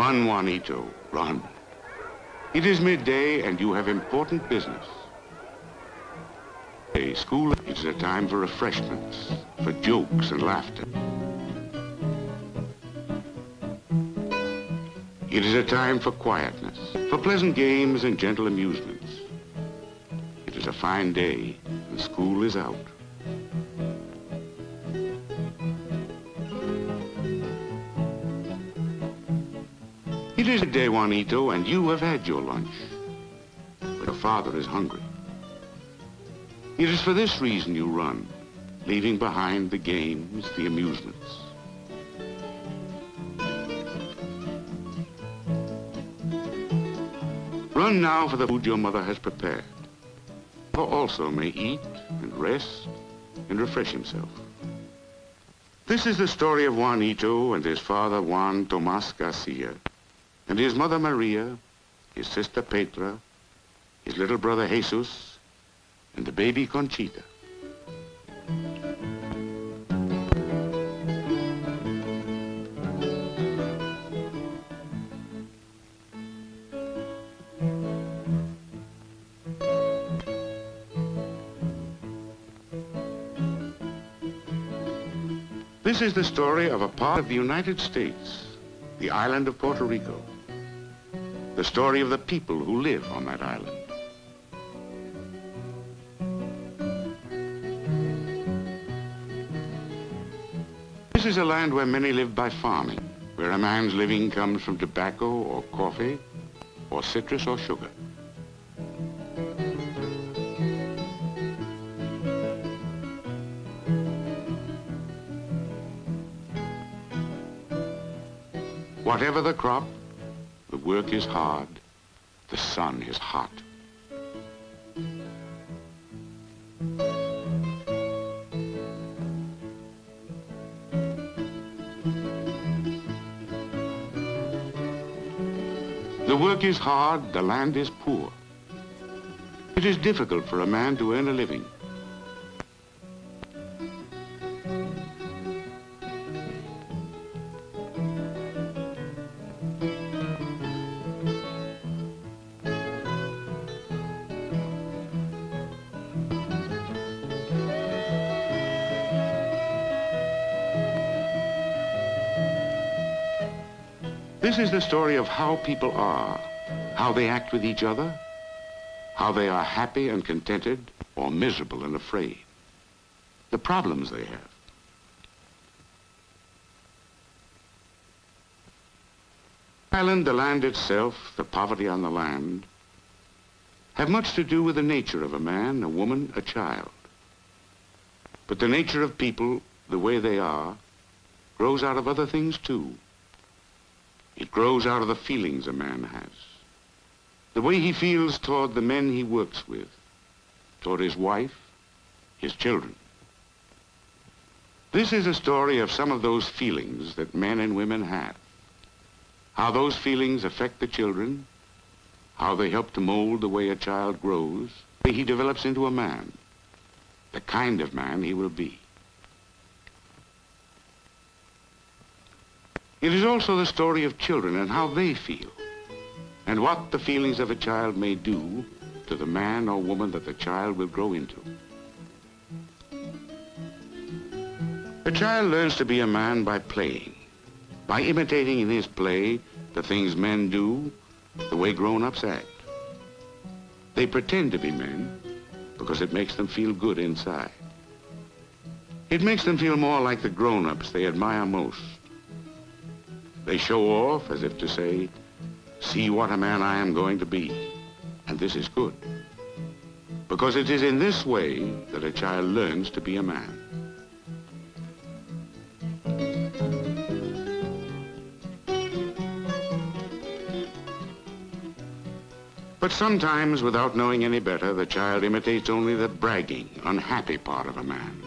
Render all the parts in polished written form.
Run, Juanito, run. It is midday and you have important business. School is a time for refreshments, for jokes and laughter. It is a time for quietness, for pleasant games and gentle amusements. It is a fine day and school is out. It is a day, Juanito, and you have had your lunch. But your father is hungry. It is for this reason you run, leaving behind the games, the amusements. Run now for the food your mother has prepared. Father also may eat and rest and refresh himself. This is the story of Juanito and his father Juan Tomas Garcia, and his mother Maria, his sister Petra, his little brother Jesus, and the baby Conchita. This is the story of a part of the United States, the island of Puerto Rico. The story of the people who live on that island. This is a land where many live by farming, where a man's living comes from tobacco or coffee or citrus or sugar. Whatever the crop, the work is hard, the sun is hot. The work is hard, the land is poor. It is difficult for a man to earn a living. This is the story of how people are, how they act with each other, how they are happy and contented or miserable and afraid, the problems they have. Island, the land itself, the poverty on the land, have much to do with the nature of a man, a woman, a child. But the nature of people, the way they are, grows out of other things too. It grows out of the feelings a man has. The way he feels toward the men he works with, toward his wife, his children. This is a story of some of those feelings that men and women have. How those feelings affect the children, how they help to mold the way a child grows, the way he develops into a man, the kind of man he will be. It is also the story of children and how they feel, and what the feelings of a child may do to the man or woman that the child will grow into. A child learns to be a man by playing, by imitating in his play the things men do, the way grown-ups act. They pretend to be men because it makes them feel good inside. It makes them feel more like the grown-ups they admire most. They show off as if to say, see what a man I am going to be, and this is good. Because it is in this way that a child learns to be a man. But sometimes, without knowing any better, the child imitates only the bragging, unhappy part of a man.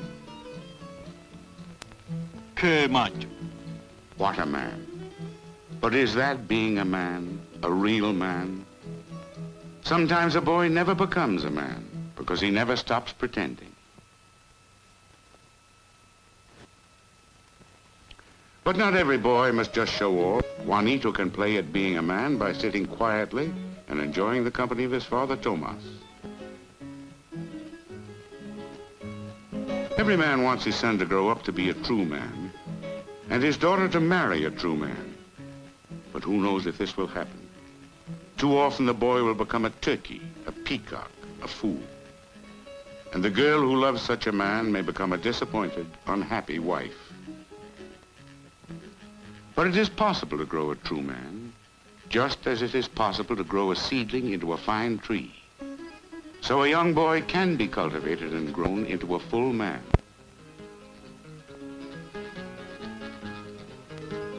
Que macho. What a man. But is that being a man, a real man? Sometimes a boy never becomes a man because he never stops pretending. But not every boy must just show off. Juanito can play at being a man by sitting quietly and enjoying the company of his father, Tomas. Every man wants his son to grow up to be a true man, and his daughter to marry a true man. But who knows if this will happen? Too often the boy will become a turkey, a peacock, a fool. And the girl who loves such a man may become a disappointed, unhappy wife. But it is possible to grow a true man, just as it is possible to grow a seedling into a fine tree. So a young boy can be cultivated and grown into a full man.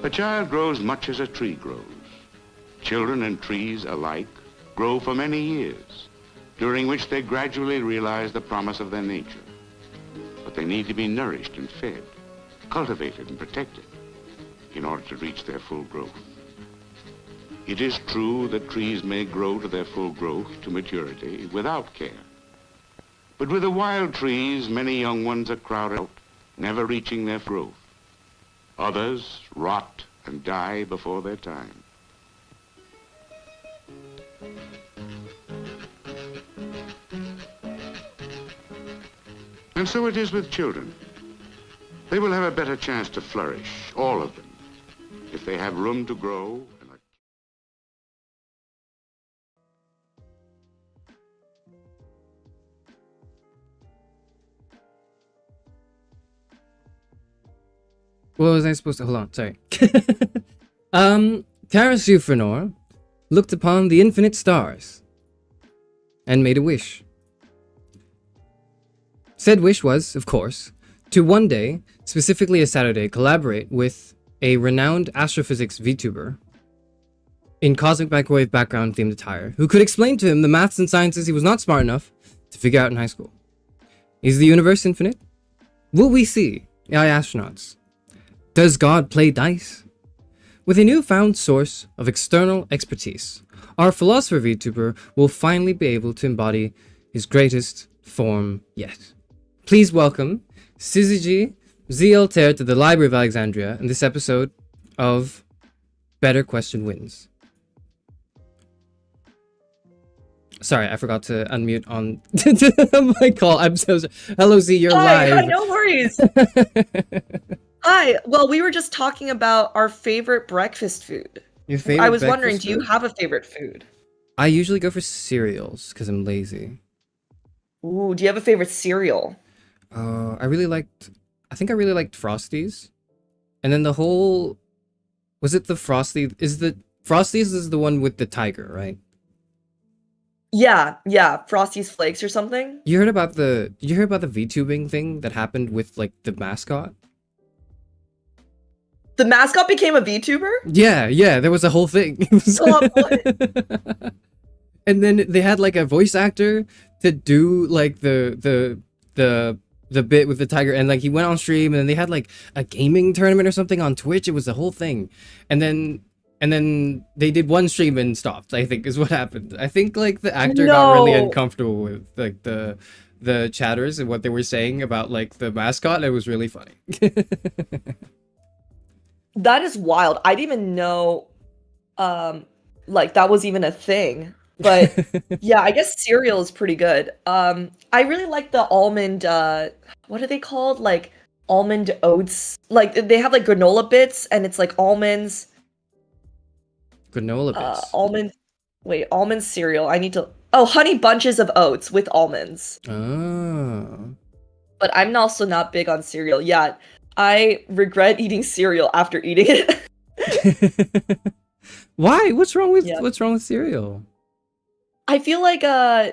A child grows much as a tree grows. Children and trees alike grow for many years, during which they gradually realize the promise of their nature. But they need to be nourished and fed, cultivated and protected in order to reach their full growth. It is true that trees may grow to their full growth, to maturity, without care. But with the wild trees, many young ones are crowded out, never reaching their growth. Others rot and die before their time. And so it is with children. They will have a better chance to flourish, all of them, if they have room to grow. What was I supposed to... Hold on, sorry. Charis Euphranor looked upon the infinite stars and made a wish. Said wish was, of course, to one day, specifically a Saturday, collaborate with a renowned Astrophysics VTuber in cosmic microwave background themed attire, who could explain to him the maths and sciences he was not smart enough to figure out in high school. Is the universe infinite? Will we see AI astronauts? Does God play dice? With a newfound source of external expertise, our Philosopher VTuber will finally be able to embody his greatest form yet. Please welcome Syzygy Altair to the Library of Alexandria in this episode of Better Question Wins. Sorry, I forgot to unmute on my call. I'm so sorry. Hello, Z, you're live. Hi, no worries. Hi. Well, we were just talking about our favorite breakfast food. Your favorite I was wondering, breakfast do you food? have a favorite food? I usually go for cereals because I'm lazy. Ooh, do you have a favorite cereal? I think I really liked Frosties. And then the whole... Was it the Frosty... Frosties is the one with the tiger, right? Yeah, Frosty's Flakes or something. Did you hear about the VTubing thing that happened with, like, the mascot? The mascot became a VTuber? Yeah, there was a whole thing. Oh, what? And then they had, like, a voice actor to do, like, the bit with the tiger, and, like, he went on stream, and then they had, like, a gaming tournament or something on Twitch. It was the whole thing. And then they did one stream and stopped, I think, is what happened. I think, like, the actor got really uncomfortable with, like, the chatters and what they were saying about, like, the mascot. It was really funny. That is wild. I didn't even know, like, that was even a thing. But, yeah, I guess cereal is pretty good. I really like the almond, what are they called? Like, almond oats. Like, they have, like, granola bits, and it's, like, almonds. Granola bits. Almond cereal. Honey bunches of oats with almonds. Oh. But I'm also not big on cereal. Yeah, I regret eating cereal after eating it. Why? What's wrong with cereal? I feel like I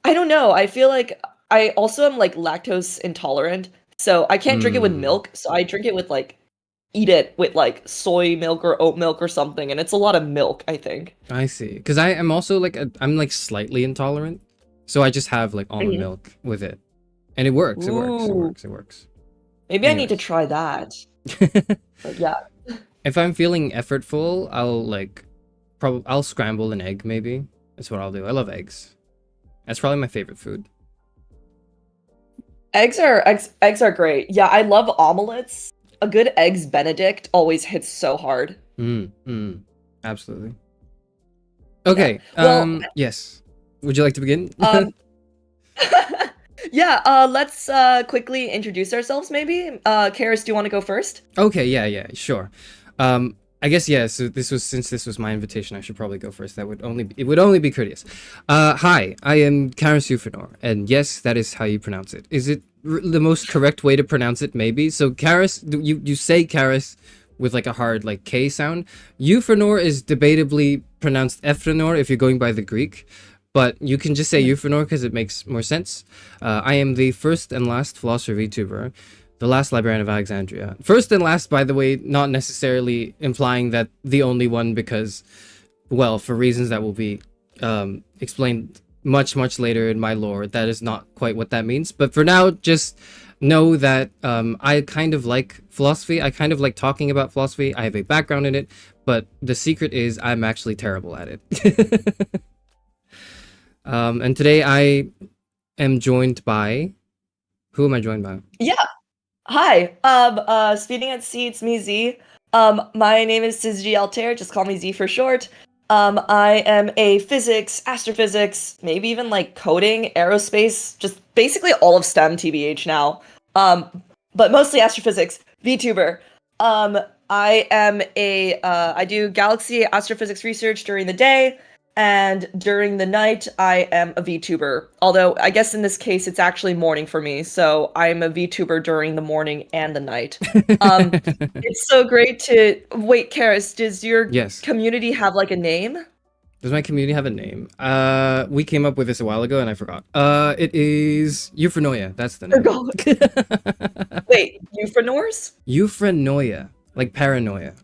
don't know. I feel like I also am like lactose intolerant, so I can't drink it with milk. So I drink it with eat it with like soy milk or oat milk or something, and it's a lot of milk, I think. I see. Because I am also like I'm like slightly intolerant, so I just have like almond milk with it, and it works. It works. Maybe I need to try that. But yeah. If I'm feeling effortful, I'll scramble an egg maybe. That's what I'll do. I love eggs. That's probably my favorite food. Eggs are great. Yeah, I love omelets. a good eggs Benedict always hits so hard. Absolutely. Yeah. Okay. Well, Yes. Would you like to begin? um, yeah. Let's quickly introduce ourselves. Maybe. Charis, do you want to go first? Okay. Yeah. Sure. I guess yeah. So since this was my invitation, I should probably go first. It would only be courteous. Hi, I am Charis Euphranor, and yes, that is how you pronounce it. Is it the most correct way to pronounce it? Maybe. So Charis, you say Charis with like a hard like K sound. Euphranor is debatably pronounced Ephranor if you're going by the Greek, but you can just say Euphranor because it makes more sense. I am the first and last Philosopher VTuber, the last Library of Alexandria. First and last, by the way, not necessarily implying that the only one because, well, for reasons that will be explained much later in my lore, that is not quite what that means. But for now, just know that I kind of like philosophy. I kind of like talking about philosophy. I have a background in it, but the secret is I'm actually terrible at it. And today I am joined by... Who am I joined by? Yeah. Hi. Speeding at Sea, it's me, Z. My name is Syzygy Altair, just call me Z for short. I am a physics, astrophysics, maybe even like coding, aerospace, just basically all of STEM TBH now. But mostly astrophysics VTuber. I do galaxy astrophysics research during the day, and during the night, I am a VTuber. Although, I guess in this case, it's actually morning for me, so I'm a VTuber during the morning and the night. It's so great to... Wait, Charis, does your Yes. community have, like, a name? Does my community have a name? We came up with this a while ago and I forgot. It is Euphranor. That's the name. Wait, Euphranors? Euphranor, like paranoia.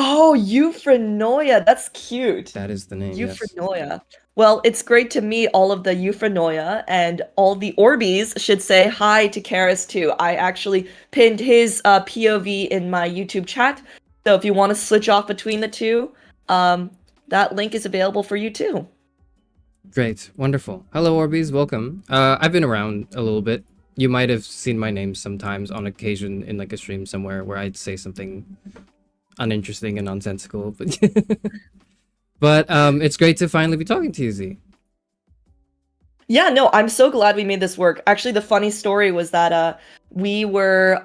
Oh, Euphranor. That's cute. That is the name. Euphranor. Yes. Well, it's great to meet all of the Euphranor, and all the Orbies should say hi to Charis too. I actually pinned his POV in my YouTube chat, so if you want to switch off between the two, that link is available for you too. Great, wonderful. Hello, Orbies, welcome. I've been around a little bit. You might have seen my name sometimes on occasion in like a stream somewhere where I'd say something uninteresting and nonsensical, but it's great to finally be talking to you, Z. Yeah, no, I'm so glad we made this work. Actually, the funny story was that we were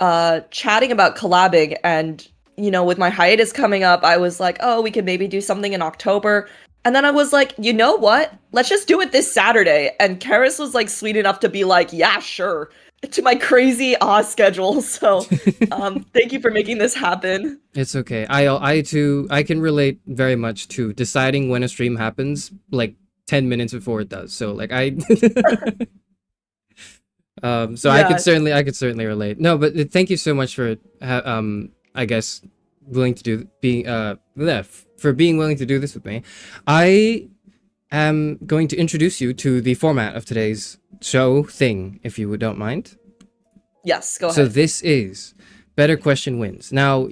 chatting about collabing, and you know, with my hiatus coming up, I was like, oh, we could maybe do something in October. And then I was like, you know what? Let's just do it this Saturday. And Charis was like sweet enough to be like, yeah, sure, to my crazy schedule. So thank you for making this happen. It's okay. I too, I can relate very much to deciding when a stream happens like 10 minutes before it does. So like I so yeah. I could certainly relate. No, but thank you so much for I guess willing to do being willing to do this with me. I am going to introduce you to the format of today's show thing, if you don't mind. Yes, go ahead. So this is Better Question Wins. Now,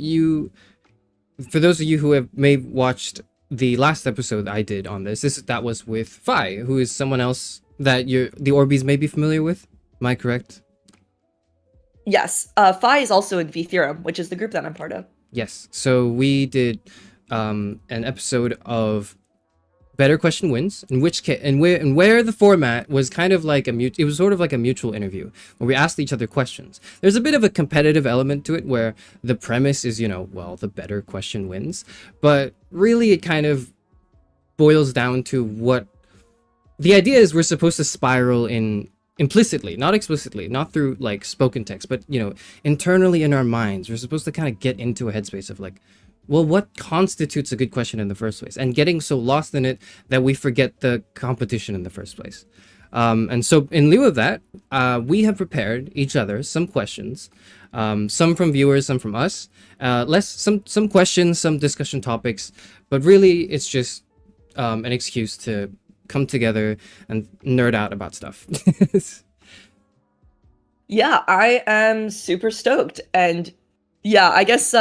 for those of you who may have watched the last episode I did on that was with Phi, who is someone else that the Orbies may be familiar with. Am I correct? Yes. Phi is also in V Theorem, which is the group that I'm part of. Yes. So we did an episode of Better Question Wins, where the format was kind of like it was sort of like a mutual interview where we asked each other questions. There's a bit of a competitive element to it where the premise is, well, the better question wins, but really it kind of boils down to what the idea is. We're supposed to spiral in implicitly, not explicitly, not through like spoken text, but internally in our minds, we're supposed to kind of get into a headspace of like, well, what constitutes a good question in the first place? And getting so lost in it that we forget the competition in the first place. And so in lieu of that, we have prepared each other some questions, some from viewers, some from us, some questions, some discussion topics, but really it's just an excuse to come together and nerd out about stuff. Yeah, I am super stoked. And yeah, I guess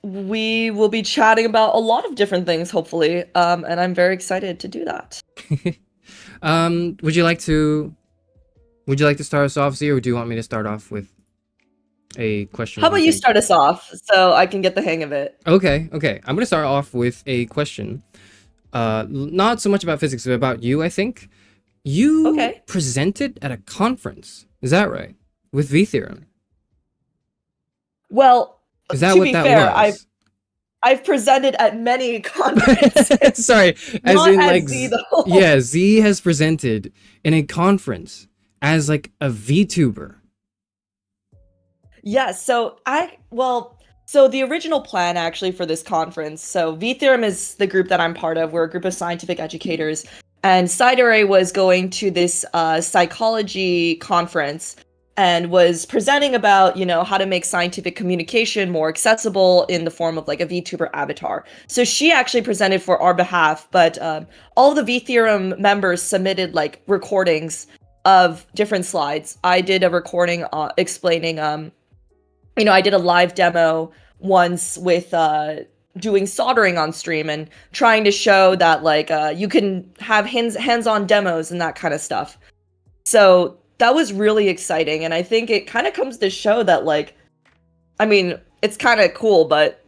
we will be chatting about a lot of different things, hopefully. And I'm very excited to do that. Would you like to start us off, Z, or do you want me to start off with a question. How What do about you you think? start us off so I can get the hang of it? Okay, okay. I'm gonna start off with a question. Not so much about physics, but about you. I think you Okay. presented at a conference. Is that right? With V theorem. Well, Is that to what be that fair, was? I've presented at many conferences, Sorry, as not in at like, Z though. yeah, Z has presented in a conference as like a VTuber. Yes, so the original plan actually for this conference, so V Theorem is the group that I'm part of. We're a group of scientific educators, and Side Array was going to this psychology conference and was presenting about, how to make scientific communication more accessible in the form of like a VTuber avatar. So she actually presented for our behalf, but all of the V Theorem members submitted like recordings of different slides. I did a recording explaining I did a live demo once with doing soldering on stream and trying to show that like you can have hands-on demos and that kind of stuff. So that was really exciting, and I think it kind of comes to show that like, I mean, it's kind of cool, but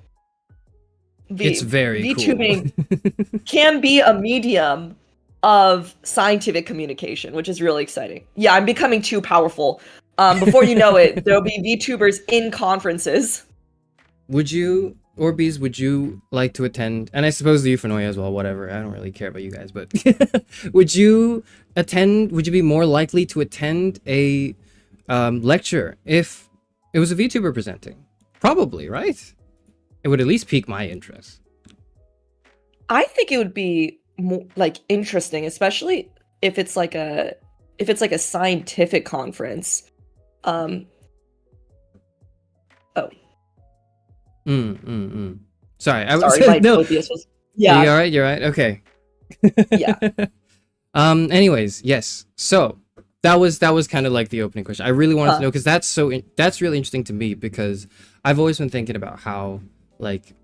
It's very cool. VTubing can be a medium of scientific communication, which is really exciting. Yeah, I'm becoming too powerful. Before you know it, there'll be VTubers in conferences. Would you, Orbeez, would you like to attend? And I suppose the Euphranor as well, whatever. I don't really care about you guys, but would you attend? Would you be more likely to attend a lecture if it was a VTuber presenting? Probably, right? It would at least pique my interest. I think it would be more like interesting, especially if it's like a scientific conference. Um, oh, Sorry, I was sorry, my no. Mobius was. You're Yeah, right. You're right. Okay. yeah. Anyways, yes. So that was kind of like the opening question. I really wanted to know because that's really interesting to me because I've always been thinking about how like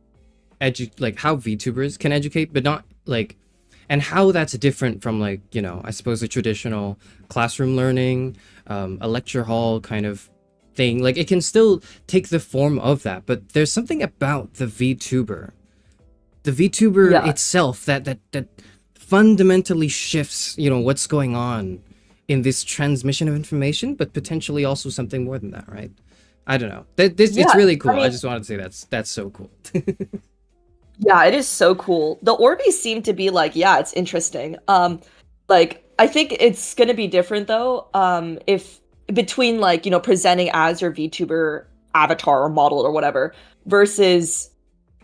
how VTubers can educate, but not like, and how that's different from like, I suppose a traditional classroom learning, a lecture hall kind of thing. Like it can still take the form of that, but there's something about the VTuber Yeah. itself that fundamentally shifts, what's going on in this transmission of information, but potentially also something more than that, right? I don't know. It's Yeah, really I cool. I mean, just wanted to say that's so cool. yeah, it is so cool. The Orbeez seem to be like, yeah, it's interesting. Like I think it's gonna be different though. If between like, presenting as your VTuber avatar or model or whatever versus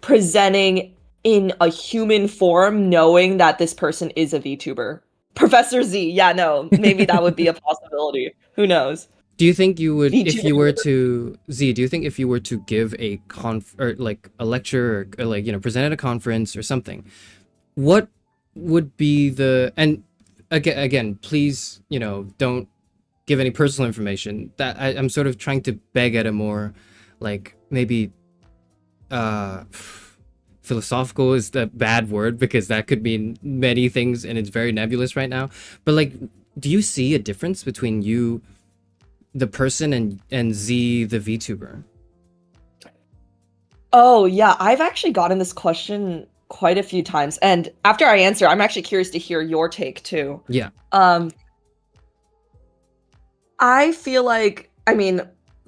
presenting in a human form, knowing that this person is a VTuber. Professor Z, yeah, no, maybe that would be a possibility. Who knows? Do you think you would, if VTuber. you were to Z? Do you think if you were to give a or like a lecture or like present at a conference or something, what would be the, and again, please don't give any personal information. That I'm sort of trying to beg at a more like maybe uh philosophical is the bad word because that could mean many things and it's very nebulous right now. But like, do you see a difference between you, the person, and Z, the VTuber? Oh, yeah, I've actually gotten this question quite a few times, and after I answer, I'm actually curious to hear your take too. Yeah. Um, I feel like, I mean,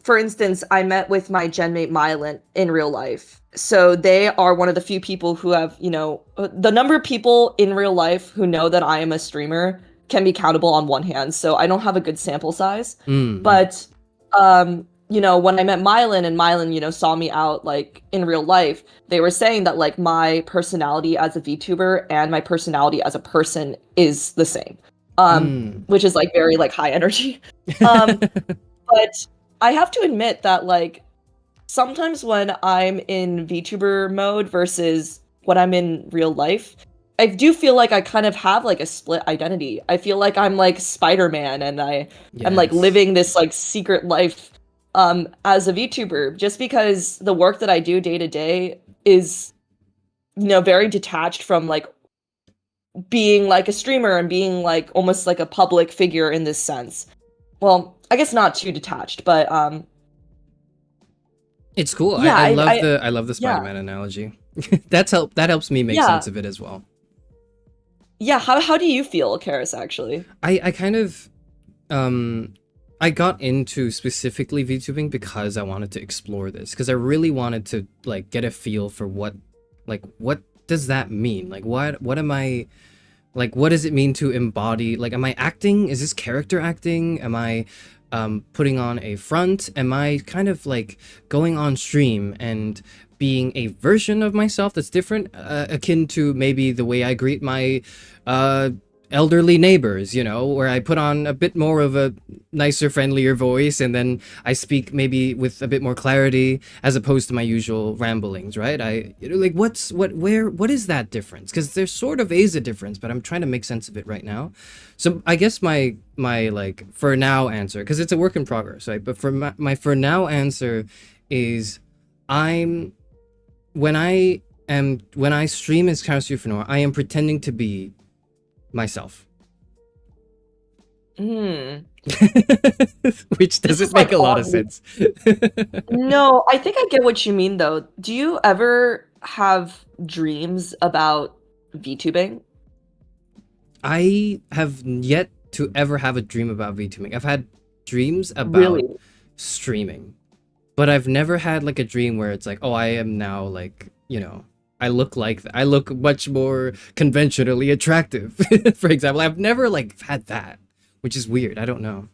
for instance, I met with my genmate Mylan in real life. So they are one of the few people who have, the number of people in real life who know that I am a streamer can be countable on one hand. So I don't have a good sample size. Mm-hmm. But, when I met Mylan and Mylan, saw me out like in real life, they were saying that like my personality as a VTuber and my personality as a person is the same. Which is like very like high energy. Um, but I have to admit that like sometimes when I'm in VTuber mode versus when I'm in real life, I do feel like I kind of have like a split identity. I feel like I'm like Spider-Man and I'm like Yes. living this like secret life as a VTuber just because the work that I do day to day is very detached from like being like a streamer and being like almost like a public figure in this sense. Well, I guess not too detached, but It's cool. Yeah, I love the yeah, Spider-Man analogy. That helps me make yeah, sense of it as well. yeah. How do you feel, Karis, actually? I kind of um I got into specifically VTubing because I wanted to explore this, because I really wanted to like get a feel for what does that mean? Like what am I, like what does it mean to embody, like am I acting? Is this character acting? Am I putting on a front? Am I kind of like going on stream and being a version of myself that's different, akin to maybe the way I greet my uh elderly neighbors, you know, where I put on a bit more of a nicer, friendlier voice, and then I speak maybe with a bit more clarity as opposed to my usual ramblings, right? Like what is that difference? Because there sort of is a difference, but I'm trying to make sense of it right now. So I guess my like for now answer, because it's a work in progress, right? But for my for now answer is I'm when I stream as Charis Euphranor, I am pretending to be myself. Hmm. Which This doesn't is like make a lot of oddly. sense. No, I think I get what you mean though. Do you ever have dreams about VTubing? I have yet to ever have a dream about VTubing. I've had dreams about Really? streaming, but I've never had like a dream where it's like, oh, I am now like, you know, I look like I look much more conventionally attractive. For example, I've never like had that, which is weird. I don't know.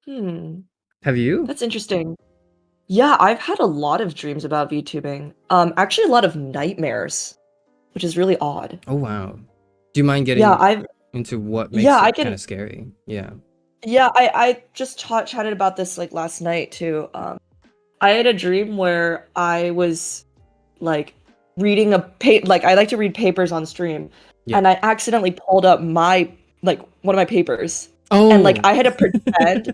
Hmm. Have you? That's interesting. Yeah, I've had a lot of dreams about VTubing. Actually a lot of nightmares, which is really odd. Oh wow. Do you mind Yeah, getting I've into what yeah, makes I it kind can of scary? Yeah. yeah, I just chatted about this like last night too. I had a dream where I was like reading like I like to read papers on stream, Yeah. and I accidentally pulled up my like one of my papers, and like Oh. I had to pretend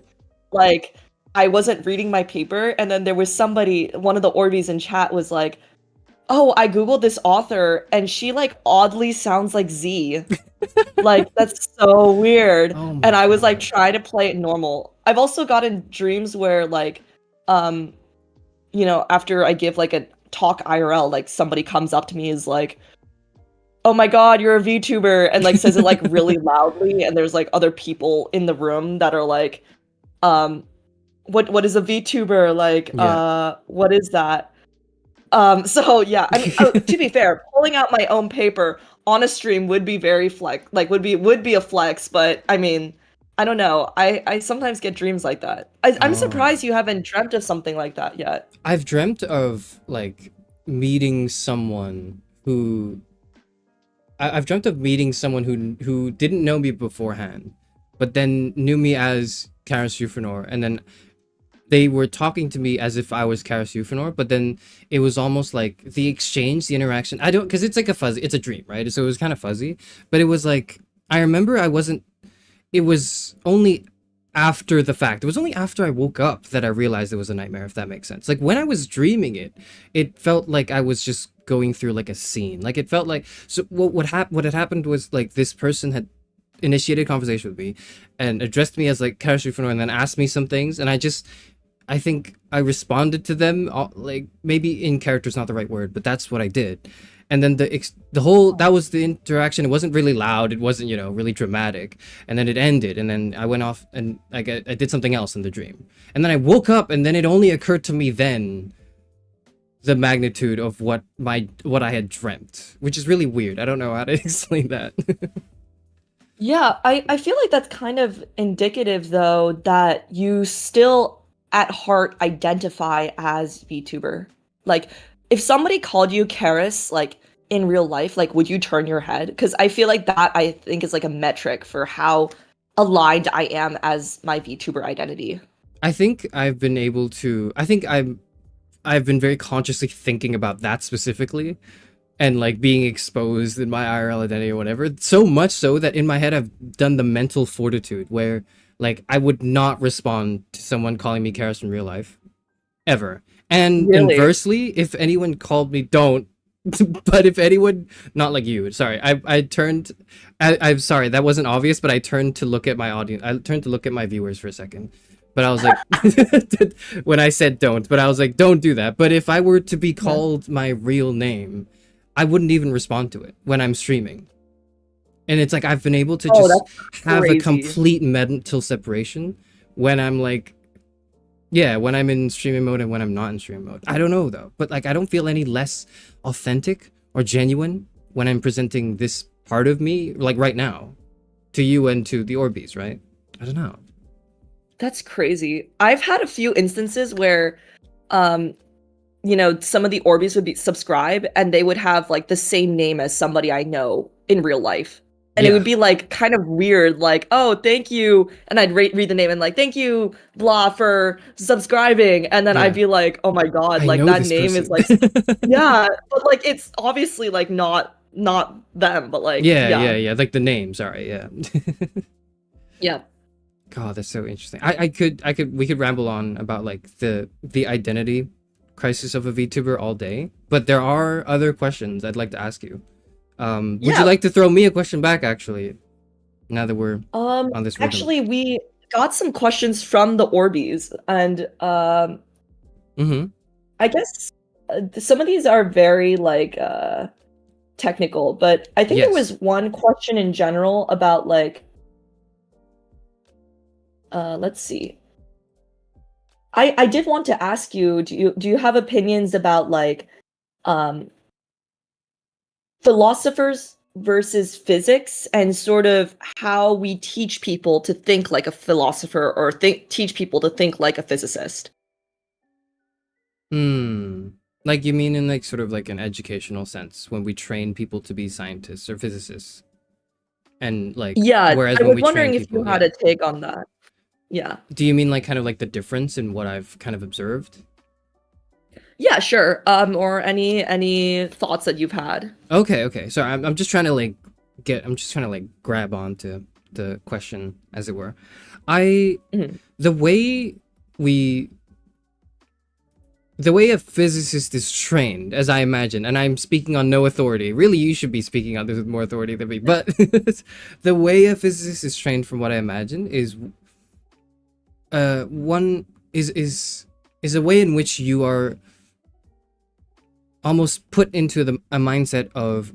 like I wasn't reading my paper, and then there was somebody, one of the Orbeez in chat was like, "Oh, I googled this author, and she like oddly sounds like Z." Like that's so weird. Oh my And I was like god. trying to play it normal. I've also gotten dreams where like um after I give like a talk IRL, like somebody comes up to me is like, "Oh my god, you're a VTuber," and like says it like really loudly, and there's like other people in the room that are like, um, what is a VTuber? Like, Yeah. what is that? So yeah, I mean, to be fair, pulling out my own paper on a stream would be very would be a flex, but I mean, I don't know. I sometimes get dreams like that. I'm Oh. surprised you haven't dreamt of something like that yet. I've dreamt of like meeting someone who I've dreamt of meeting someone who didn't know me beforehand, but then knew me as Charis Euphranor, and then they were talking to me as if I was Charis Euphranor, but then it was almost like the exchange, the interaction. I don't, because it's like it's a dream, right? So it was kind of fuzzy, but it was like, I remember I wasn't, it was only after the fact. It was only after I woke up that I realized it was a nightmare, if that makes sense. Like when I was dreaming it, it felt like I was just going through like a scene. Like it felt like, so what had happened was like this person had initiated a conversation with me and addressed me as like Charis Euphranor and then asked me some things, and I think I responded to them, like maybe in character is not the right word, but that's what I did. And then the whole, that was the interaction. It wasn't really loud. It wasn't, you know, really dramatic. And then it ended. And then I went off and I did something else in the dream. And then I woke up, and then it only occurred to me then the magnitude of what I had dreamt, which is really weird. I don't know how to explain that. Yeah, I feel like that's kind of indicative though that you still at heart identify as VTuber. Like if somebody called you Karis like in real life, like would you turn your head? Because I feel like that I think is like a metric for how aligned I am as my VTuber identity. I think I've been able to. I think I've been very consciously thinking about that specifically, and like being exposed in my IRL identity or whatever. So much so that in my head I've done the mental fortitude where like I would not respond to someone calling me Karis in real life ever. And Really? inversely, if anyone called me, don't. But if anyone, not like you, sorry, I turned, I'm sorry, that wasn't obvious, but I turned to look at my audience. I turned to look at my viewers for a second. But I was like, when I said don't, but I was like, don't do that. But if I were to be called my real name, I wouldn't even respond to it when I'm streaming. And it's like I've been able to Oh, just that's have a crazy. complete mental separation when I'm like, yeah, when I'm in streaming mode and when I'm not in streaming mode. I don't know though, but like I don't feel any less authentic or genuine when I'm presenting this part of me, like right now, to you and to the Orbeez, right? I don't know. That's crazy. I've had a few instances where, some of the Orbeez would be subscribe and they would have like the same name as somebody I know in real life. And it Yeah. would be like kind of weird, like, oh, thank you. And I'd read the name and like, thank you, blah, for subscribing. And then I'd Yeah. be like, oh my God, I like know that this name is person. like, yeah, but like it's obviously like not them, but like, Yeah. Like the name, sorry, yeah. yeah. God, that's so interesting. We could ramble on about like the identity crisis of a VTuber all day, but there are other questions I'd like to ask you. Would you Yeah. like to throw me a question back, actually? Now that we're on this rhythm. Actually, we got some questions from the Orbeez, and Mm-hmm. I guess some of these are very like technical, but I think there Yes. was one question in general about like let's see. I did want to ask you, do you have opinions about like um philosophers versus physics and sort of how we teach people to think like a philosopher or teach people to think like a physicist? Hmm. Like you mean in like sort of like an educational sense when we train people to be scientists or physicists, and like Yeah, whereas I when was we train wondering if you people, had yeah. a take on that. Yeah. Do you mean like kind of like the difference in what I've kind of observed? Yeah, sure. Or any thoughts that you've had? Okay. So I'm just trying to like I'm just trying to like grab onto the question, as it were. Mhm. The way we the way a physicist is trained, as I imagine, and I'm speaking on no authority. Really, you should be speaking on this with more authority than me. But the way a physicist is trained, from what I imagine, is one is a way in which you are almost put into a mindset of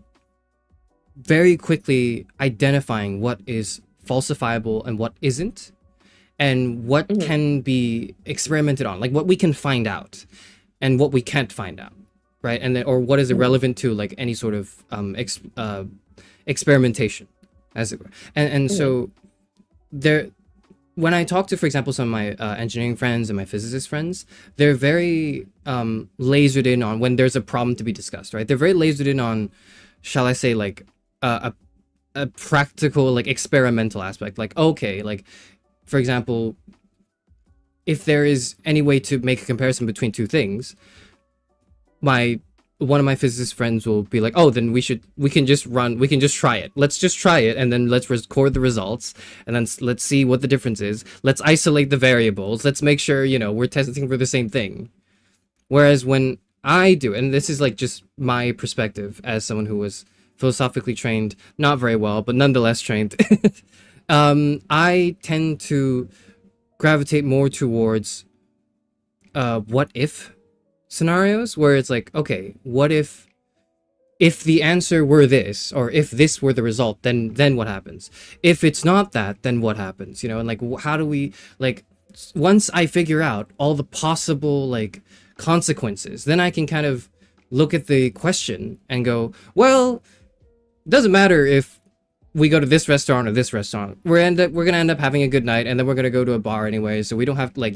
very quickly identifying what is falsifiable and what isn't, and what Mhm. can be experimented on, like what we can find out and what we can't find out, right? And then, or what is Mhm. irrelevant to like any sort of experimentation, as it were. And Mhm. so there, when I talk to, for example, some of my engineering friends and my physicist friends, they're very lasered in on when there's a problem to be discussed, right? They're very lasered in on, shall I say, like a practical, like experimental aspect. Like, okay, like for example, if there is any way to make a comparison between two things, one of my physicist friends will be like, oh, then we can just try it. Let's just try it, and then let's record the results, and then let's see what the difference is. Let's isolate the variables. Let's make sure, we're testing for the same thing. Whereas when I do, and this is like just my perspective as someone who was philosophically trained, not very well, but nonetheless trained, I tend to gravitate more towards what if scenarios, where it's like, okay, what if the answer were this, or if this were the result, then what happens? If it's not that, then what happens? And like, how do we, like, once I figure out all the possible like consequences, then I can kind of look at the question and go, well, doesn't matter if we go to this restaurant or this restaurant. We're gonna end up having a good night, and then we're gonna go to a bar anyway. So we don't have to, like,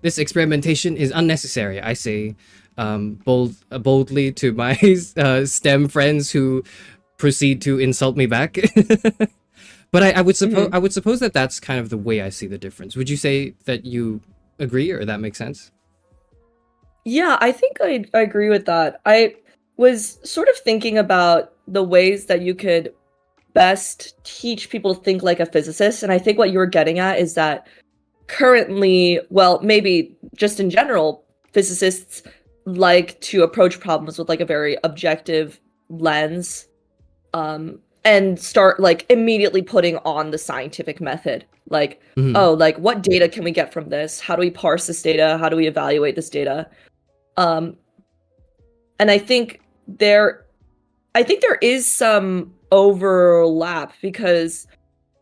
this experimentation is unnecessary. I say boldly to my STEM friends who proceed to insult me back. But I would suppose Mhm. I would suppose that that's kind of the way I see the difference. Would you say that you agree, or that makes sense? Yeah, I think I agree with that. I was sort of thinking about the ways that you could best teach people to think like a physicist, and I think what you were getting at is that currently, well, maybe just in general, physicists like to approach problems with like a very objective lens. and start like immediately putting on the scientific method. Like, Mhm. oh, like what data can we get from this? How do we parse this data? How do we evaluate this data? Um, and I think there is some overlap because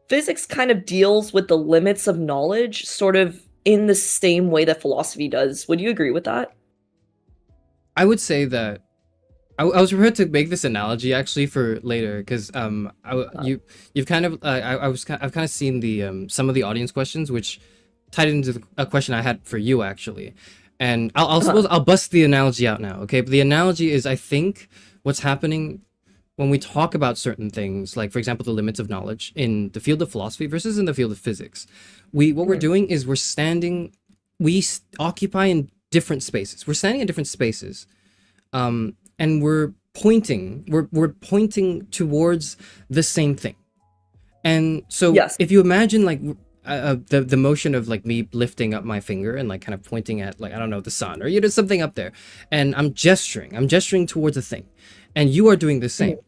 physics kind of deals with the limits of knowledge sort of in the same way that philosophy does. Would you agree with that? I would say that I was prepared to make this analogy actually for later because you've kind of I've kind of seen the some of the audience questions which tied into a question I had for you actually, and I'll suppose I'll bust the analogy out now. Okay, but the analogy is I think what's happening when we talk about certain things, like for example the limits of knowledge in the field of philosophy versus in the field of physics, what we're doing is occupy in different spaces. We're standing in different spaces. And we're pointing towards the same thing. And so Yes. if you imagine like the motion of like me lifting up my finger and like kind of pointing at like I don't know the sun or something up there, and I'm gesturing towards a thing, and you are doing the same.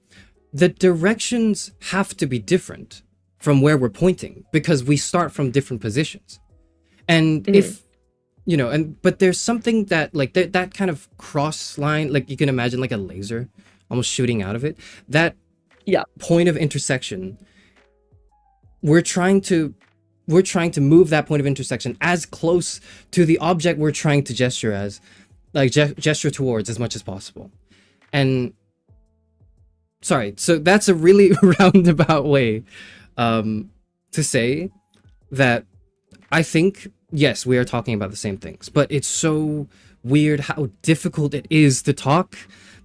The directions have to be different from where we're pointing because we start from different positions. And if but there's something that like that kind of cross line, like you can imagine like a laser almost shooting out of it, that point of intersection, we're trying to move that point of intersection as close to the object we're trying to gesture towards as much as possible. And sorry, so that's a really roundabout way to say that I think yes, we are talking about the same things, but it's so weird how difficult it is to talk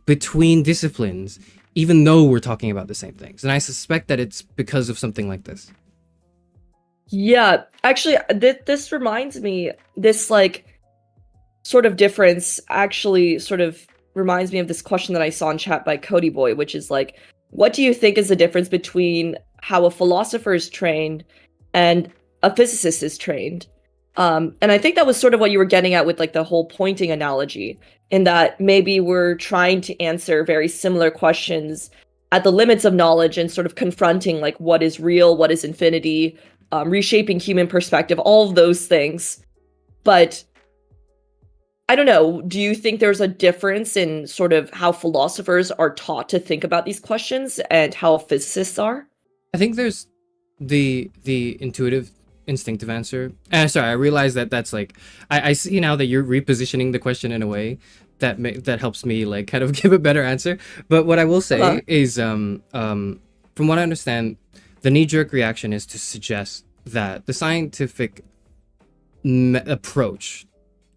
between disciplines, even though we're talking about the same things. And I suspect that it's because of something like this. Yeah, actually, this reminds me, this like sort of difference actually sort of reminds me of this question that I saw in chat by Cody Boy, which is like, what do you think is the difference between how a philosopher is trained and a physicist is trained? And I think that was sort of what you were getting at with like the whole pointing analogy, in that maybe we're trying to answer very similar questions at the limits of knowledge and sort of confronting like what is real, what is infinity, reshaping human perspective, all of those things. But I don't know, do you think there's a difference in sort of how philosophers are taught to think about these questions and how physicists are? I think there's the intuitive instinctive answer. Sorry, I realize that that's like I see now that you're repositioning the question in a way that helps me like kind of give a better answer. But what I will say is from what I understand, the knee-jerk reaction is to suggest that the scientific approach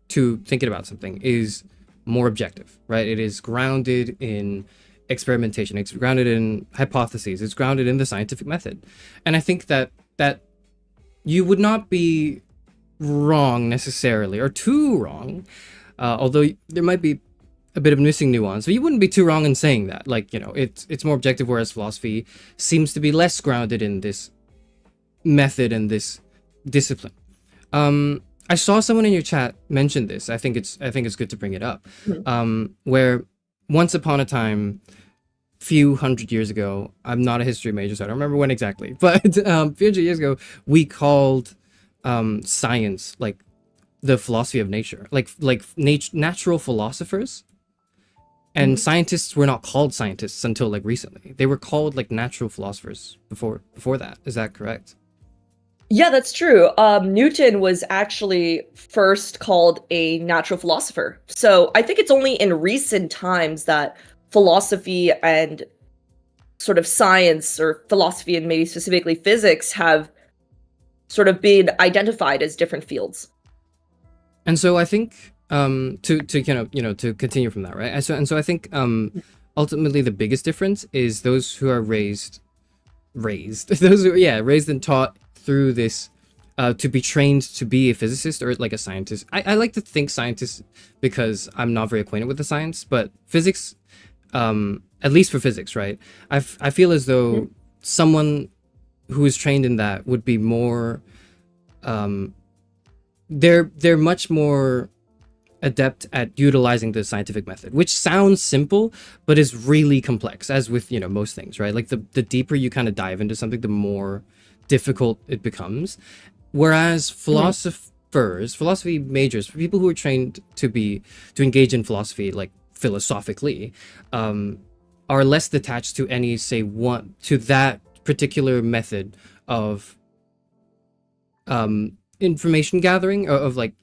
to thinking about something is more objective, right? It is grounded in experimentation, it's grounded in hypotheses, it's grounded in the scientific method. And I think that you would not be wrong necessarily, or too wrong, although there might be a bit of missing nuance, but you wouldn't be too wrong in saying that. Like, it's more objective, whereas philosophy seems to be less grounded in this method and this discipline. I saw someone in your chat mention this. I think it's good to bring it up. Where once upon a time, few hundred years ago, I'm not a history major, so I don't remember when exactly, but a few hundred years ago, we called science like the philosophy of nature, like natural philosophers. And scientists were not called scientists until like recently. They were called like natural philosophers before that. Is that correct? Yeah, that's true. Newton was actually first called a natural philosopher. So I think it's only in recent times that philosophy and sort of science, or philosophy and maybe specifically physics, have sort of been identified as different fields. And so I think to continue from that, right? So I think ultimately the biggest difference is those who are raised and taught through this to be trained to be a physicist or like a scientist. I like to think scientist because I'm not very acquainted with the science, but physics, at least for physics, right? I feel as though someone who is trained in that would be more they're much more adept at utilizing the scientific method, which sounds simple but is really complex, as with most things, right? Like the deeper you kind of dive into something, the more difficult it becomes. Whereas philosophy majors, for people who are trained to engage in philosophy like philosophically, are less detached to any to that particular method of information gathering, of like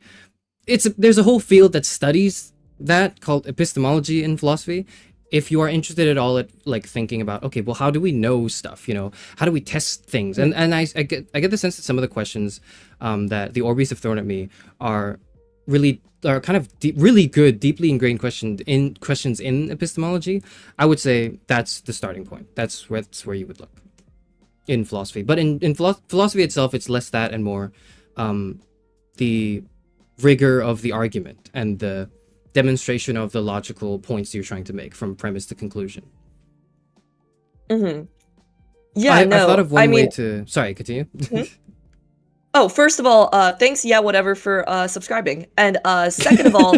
there's a whole field that studies that called epistemology in philosophy. If you are interested at all at like thinking about, okay, well, how do we know stuff? How do we test things? And I get the sense that some of the questions that the Orbeez have thrown at me are kind of really good, deeply ingrained questions in epistemology. I would say that's the starting point. That's where you would look in philosophy. But in philosophy itself, it's less that and more the rigor of the argument and the demonstration of the logical points you're trying to make from premise to conclusion. Mm-hmm. Yeah, I no, thought of one I way mean, to... Sorry, continue. oh, first of all, thanks, yeah, whatever, for subscribing. And second of all,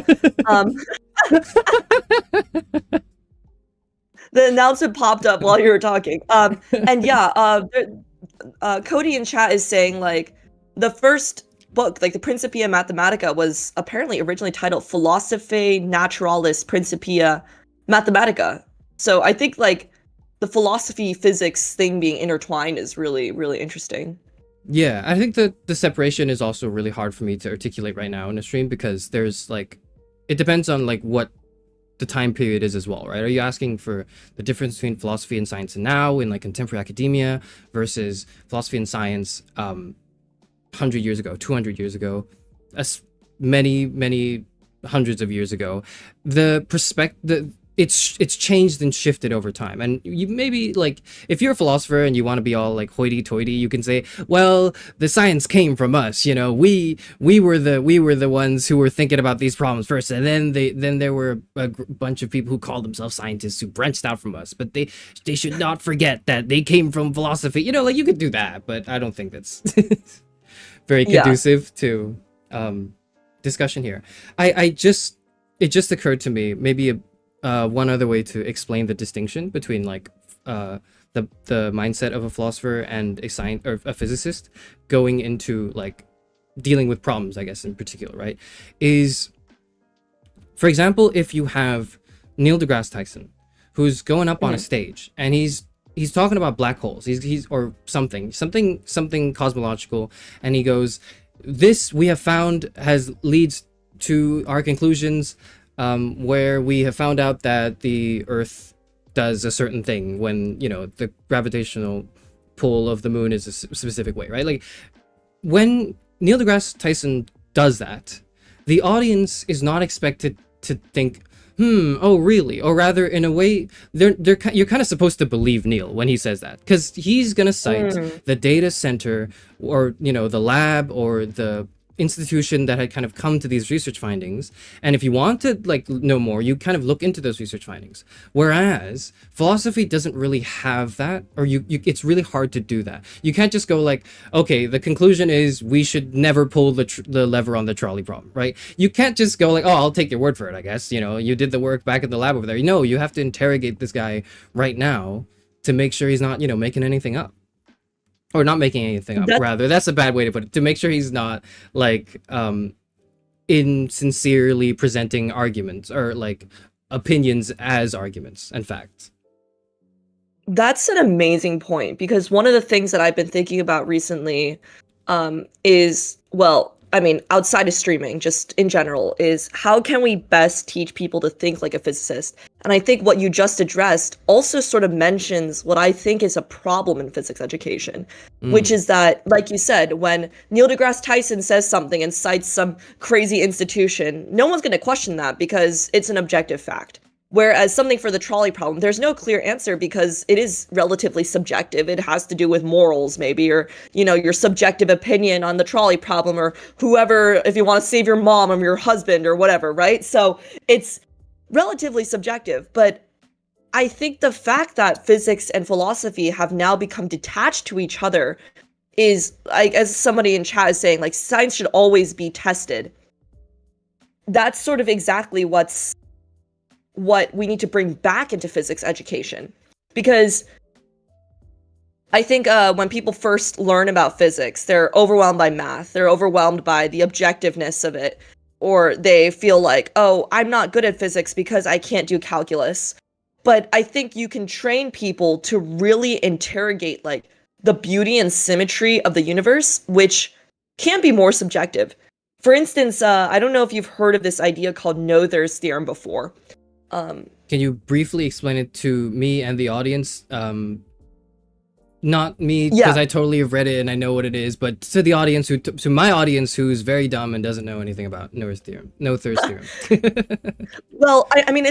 the announcement popped up while you were talking. And yeah, Cody in chat is saying like the first book, like the Principia Mathematica, was apparently originally titled Philosophiae Naturalis Principia Mathematica. So I think like the philosophy physics thing being intertwined is really, really interesting. Yeah, I think that the separation is also really hard for me to articulate right now in a stream, because there's like, it depends on like what the time period is as well, right? Are you asking for the difference between philosophy and science now in like contemporary academia versus philosophy and science 100 years ago, 200 years ago, as many hundreds of years ago? The perspective, it's changed and shifted over time. And you maybe like, if you're a philosopher and you want to be all like hoity-toity, you can say, well, the science came from us, we were the ones who were thinking about these problems first, and then there were a bunch of people who called themselves scientists who branched out from us, but they should not forget that they came from philosophy. Like you could do that, but I don't think that's very conducive to discussion here. It just occurred to me, maybe one other way to explain the distinction between like the mindset of a philosopher and a science or a physicist going into like dealing with problems, I guess, in particular, right? Is, for example, if you have Neil deGrasse Tyson, who's going up on a stage and he's talking about black holes, he's or something cosmological, and he goes, this we have found leads to our conclusions, where we have found out that the Earth does a certain thing when the gravitational pull of the moon is a specific way, right? Like when Neil deGrasse Tyson does that, the audience is not expected to think, oh really? Or rather, in a way, you're kind of supposed to believe Neil when he says that, because he's gonna cite the data center or the lab or the institution that had kind of come to these research findings, and if you want to like know more, you kind of look into those research findings. Whereas philosophy doesn't really have that, or it's really hard to do that. You can't just go like, okay, the conclusion is we should never pull the lever on the trolley problem, right? You can't just go like, oh, I'll take your word for it, I guess, you did the work back in the lab over there. No, you have to interrogate this guy right now to make sure he's not making anything up. Or not making anything up, rather. That's a bad way to put it. To make sure he's not like insincerely presenting arguments or like opinions as arguments and facts. That's an amazing point, because one of the things that I've been thinking about recently is, well, I mean, outside of streaming, just in general, is how can we best teach people to think like a physicist? And I think what you just addressed also sort of mentions what I think is a problem in physics education, which is that, like you said, when Neil deGrasse Tyson says something and cites some crazy institution, no one's going to question that because it's an objective fact. Whereas something for the trolley problem, there's no clear answer because it is relatively subjective. It has to do with morals, maybe, or, your subjective opinion on the trolley problem, or whoever, if you want to save your mom or your husband or whatever, right? So it's relatively subjective. But I think the fact that physics and philosophy have now become detached to each other is, like, as somebody in chat is saying, like, science should always be tested. that's sort of exactly what we need to bring back into physics education. Because I think when people first learn about physics, they're overwhelmed by math. They're overwhelmed by the objectiveness of it. Or they feel like, oh, I'm not good at physics because I can't do calculus. But I think you can train people to really interrogate like the beauty and symmetry of the universe, which can be more subjective. For instance, I don't know if you've heard of this idea called Noether's theorem before. Can you briefly explain it to me and the audience? Not me, because Yeah. I totally have read it and I know what it is, but to the audience to my audience who's very dumb and doesn't know anything about Noether's theorem. Well, I mean,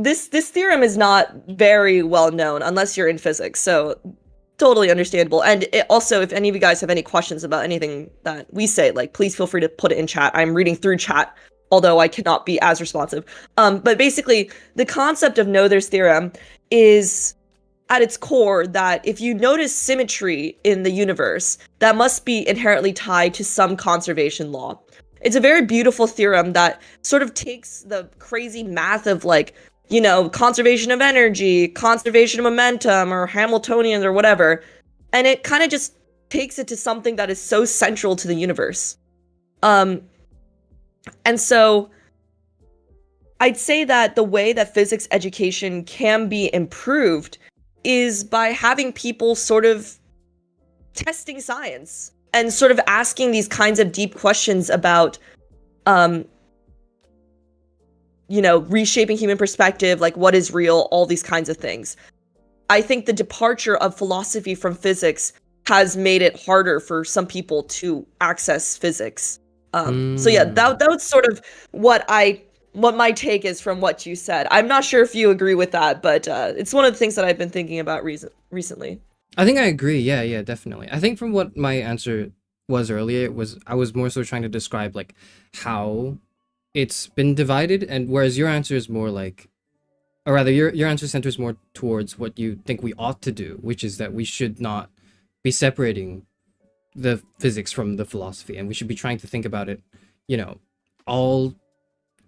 this theorem is not very well known unless you're in physics, so totally understandable. And also, if any of you guys have any questions about anything that we say, like, please feel free to put it in chat. I'm reading through chat, although I cannot be as responsive. But basically, the concept of Noether's theorem is at its core that if you notice symmetry in the universe, that must be inherently tied to some conservation law. It's a very beautiful theorem that sort of takes the crazy math of like, you know, conservation of energy, conservation of momentum, or Hamiltonian or whatever, and it kind of just takes it to something that is so central to the universe. And so I'd say that the way that physics education can be improved is by having people sort of testing science and sort of asking these kinds of deep questions about, you know, reshaping human perspective, like what is real, all these kinds of things. I think the departure of philosophy from physics has made it harder for some people to access physics. So yeah, that was sort of what my take is from what you said. I'm not sure if you agree with that, but it's one of the things that I've been thinking about recently. I think I agree. Yeah, definitely. I think from what my answer was earlier, I was more so trying to describe like how it's been divided, and whereas your answer is more like, or rather your answer centers more towards what you think we ought to do, which is that we should not be separating the physics from the philosophy, and we should be trying to think about it, you know, all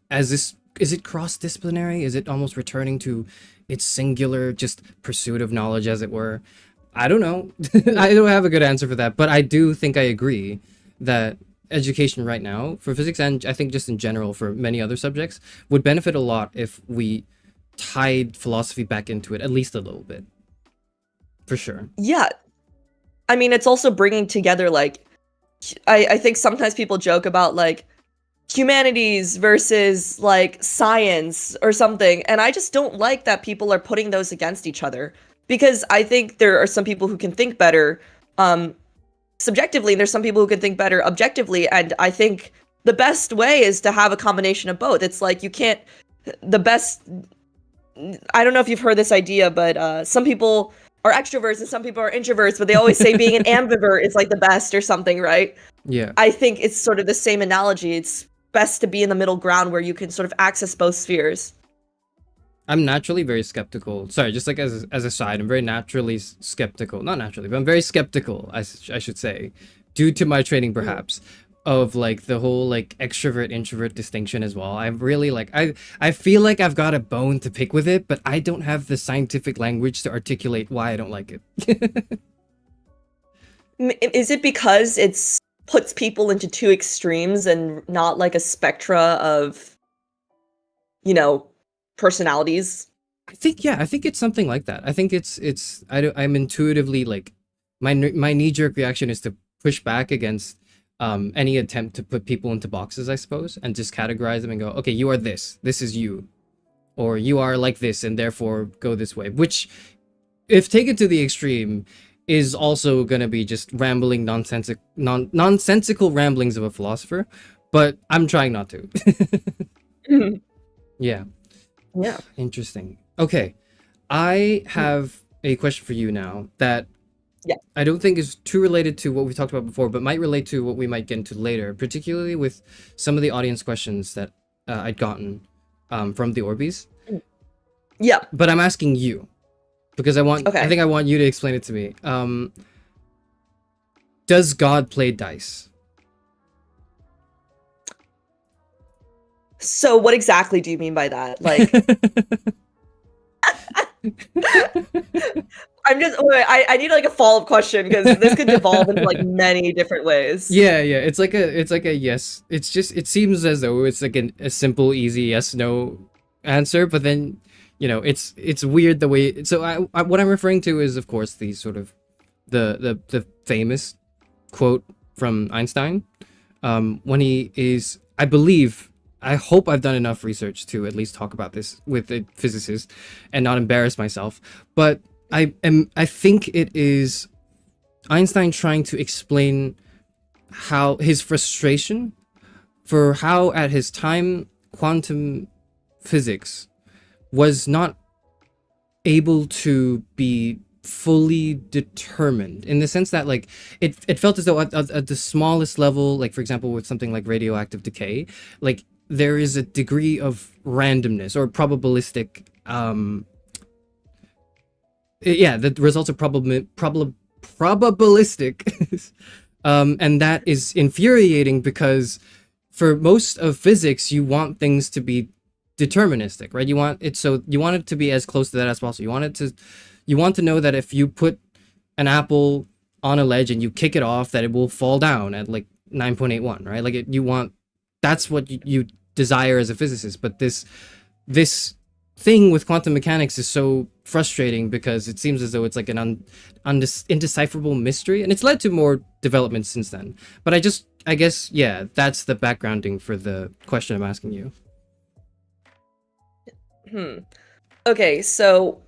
as this. Is it cross-disciplinary? Is it almost returning to its singular just pursuit of knowledge, as it were? I don't know. I don't have a good answer for that, but I do think I agree that education right now for physics, and I think just in general for many other subjects, would benefit a lot if we tied philosophy back into it at least a little bit. For sure. Yeah. I mean, it's also bringing together, like, I think sometimes people joke about, like, humanities versus, like, science or something, and I just don't like that people are putting those against each other, because I think there are some people who can think better, subjectively, and there's some people who can think better objectively, and I think the best way is to have a combination of both. It's like, you can't, I don't know if you've heard this idea, but some people are extroverts and some people are introverts, but they always say being an ambivert is like the best or something, right? Yeah. I think it's sort of the same analogy. It's best to be in the middle ground where you can sort of access both spheres. I'm naturally very skeptical. Sorry, just like as a side, I'm very naturally skeptical. Not naturally, but I'm very skeptical, I should say, due to my training perhaps, of like the whole like extrovert introvert distinction as well. I'm really like I feel like I've got a bone to pick with it, but I don't have the scientific language to articulate why I don't like it. Is it because it's puts people into two extremes and not like a spectra of, you know, personalities? I think it's something like that. I think I'm intuitively like my knee-jerk reaction is to push back against any attempt to put people into boxes, I suppose, and just categorize them and go, okay, you are this is you, or you are like this and therefore go this way, which if taken to the extreme is also going to be just rambling nonsensical ramblings of a philosopher, but I'm trying not to. Yeah. Yeah. Interesting. Okay. I have a question for you now that I don't think is too related to what we talked about before, but might relate to what we might get into later, particularly with some of the audience questions that I'd gotten from the Orbeez. Yeah. But I'm asking you because I think I want you to explain it to me. Does God play dice? So what exactly do you mean by that? Like, I need like a follow-up question because this could devolve into like many different ways. Yeah, yeah. It's like a yes. It's just it seems as though it's like a simple, easy yes no answer, but then it's weird the way. So what I'm referring to is of course the sort of the famous quote from Einstein, when he is, I believe, I hope I've done enough research to at least talk about this with a physicist and not embarrass myself, but I think it is Einstein trying to explain how his frustration for how at his time quantum physics was not able to be fully determined, in the sense that like it felt as though at the smallest level, like for example with something like radioactive decay, like there is a degree of randomness or probabilistic yeah, the results are probabilistic. And that is infuriating because for most of physics you want things to be deterministic, right? You want it to be as close to that as possible. You want to know that if you put an apple on a ledge and you kick it off, that it will fall down at like 9.81, right? Like that's what you desire as a physicist. But this thing with quantum mechanics is so frustrating because it seems as though it's like an indecipherable mystery, and it's led to more development since then. But I guess, yeah, that's the backgrounding for the question I'm asking you. Okay, so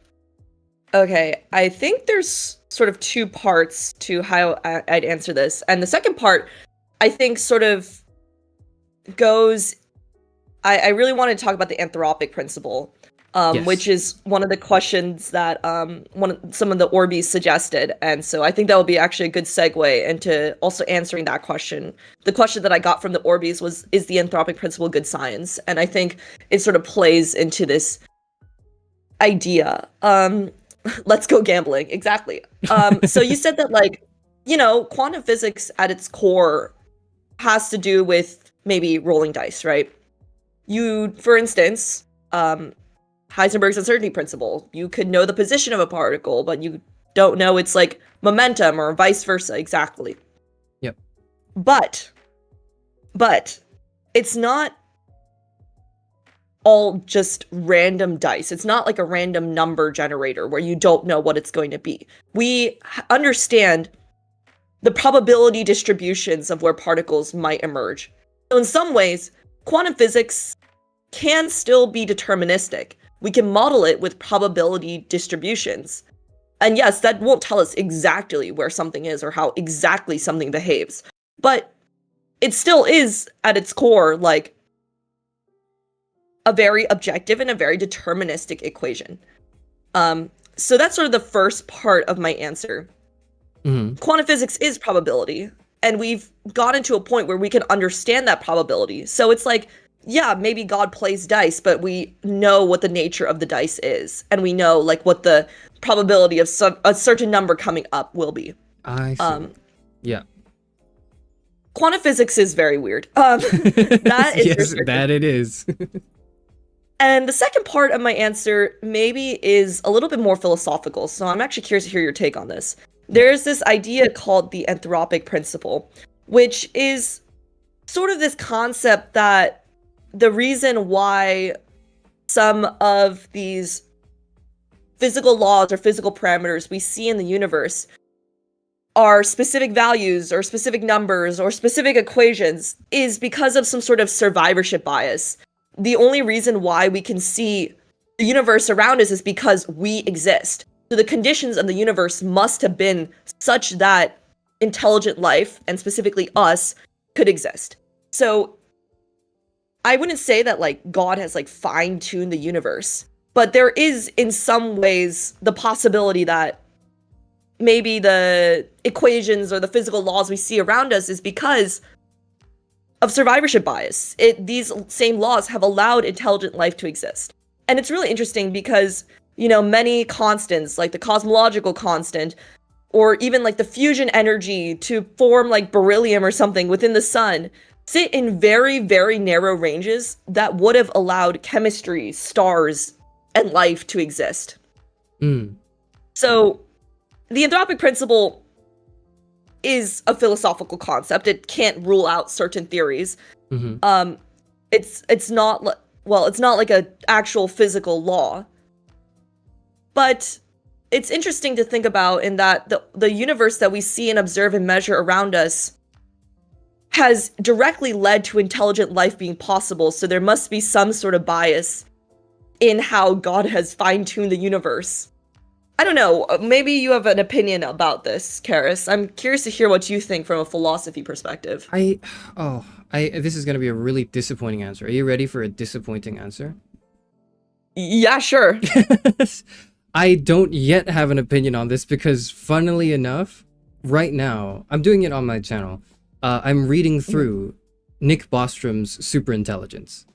I think there's sort of two parts to how I'd answer this. And the second part, I think, sort of goes... I really want to talk about the anthropic principle, Yes. which is one of the questions that some of the Orbeez suggested. And so I think that would be actually a good segue into also answering that question. The question that I got from the Orbeez was, is the anthropic principle good science? And I think it sort of plays into this idea. Let's go gambling. Exactly. So you said that, like, quantum physics at its core has to do with maybe rolling dice, right? For instance, Heisenberg's uncertainty principle. You could know the position of a particle, but you don't know its like momentum or vice versa exactly. Yep. But it's not all just random dice. It's not like a random number generator where you don't know what it's going to be. We understand the probability distributions of where particles might emerge. So in some ways, quantum physics can still be deterministic. We can model it with probability distributions. And yes, that won't tell us exactly where something is or how exactly something behaves. But it still is, at its core, like a very objective and a very deterministic equation. So that's sort of the first part of my answer. Mm-hmm. Quantum physics is probability, and we've gotten to a point where we can understand that probability. So it's like, yeah, maybe God plays dice, but we know what the nature of the dice is, and we know like what the probability of a certain number coming up will be. I see. Yeah. Quantum physics is very weird. That is yes, that it is. And the second part of my answer maybe is a little bit more philosophical, so I'm actually curious to hear your take on this. There's this idea called the anthropic principle, which is sort of this concept that the reason why some of these physical laws or physical parameters we see in the universe are specific values or specific numbers or specific equations is because of some sort of survivorship bias. The only reason why we can see the universe around us is because we exist. So the conditions of the universe must have been such that intelligent life, and specifically us, could exist. So I wouldn't say that like God has like fine-tuned the universe, but there is in some ways the possibility that maybe the equations or the physical laws we see around us is because of survivorship bias. These same laws have allowed intelligent life to exist. And it's really interesting because, many constants, like the cosmological constant, or even like the fusion energy to form like beryllium or something within the sun, sit in very, very narrow ranges that would have allowed chemistry, stars, and life to exist. So the anthropic principle is a philosophical concept. It can't rule out certain theories. It's not it's not like an actual physical law. But it's interesting to think about in that the universe that we see and observe and measure around us has directly led to intelligent life being possible, so there must be some sort of bias in how God has fine-tuned the universe. I don't know, maybe you have an opinion about this, Charis. I'm curious to hear what you think from a philosophy perspective. This is going to be a really disappointing answer. Are you ready for a disappointing answer? Yeah, sure. I don't yet have an opinion on this because, funnily enough, right now, I'm doing it on my channel. I'm reading through Nick Bostrom's Superintelligence,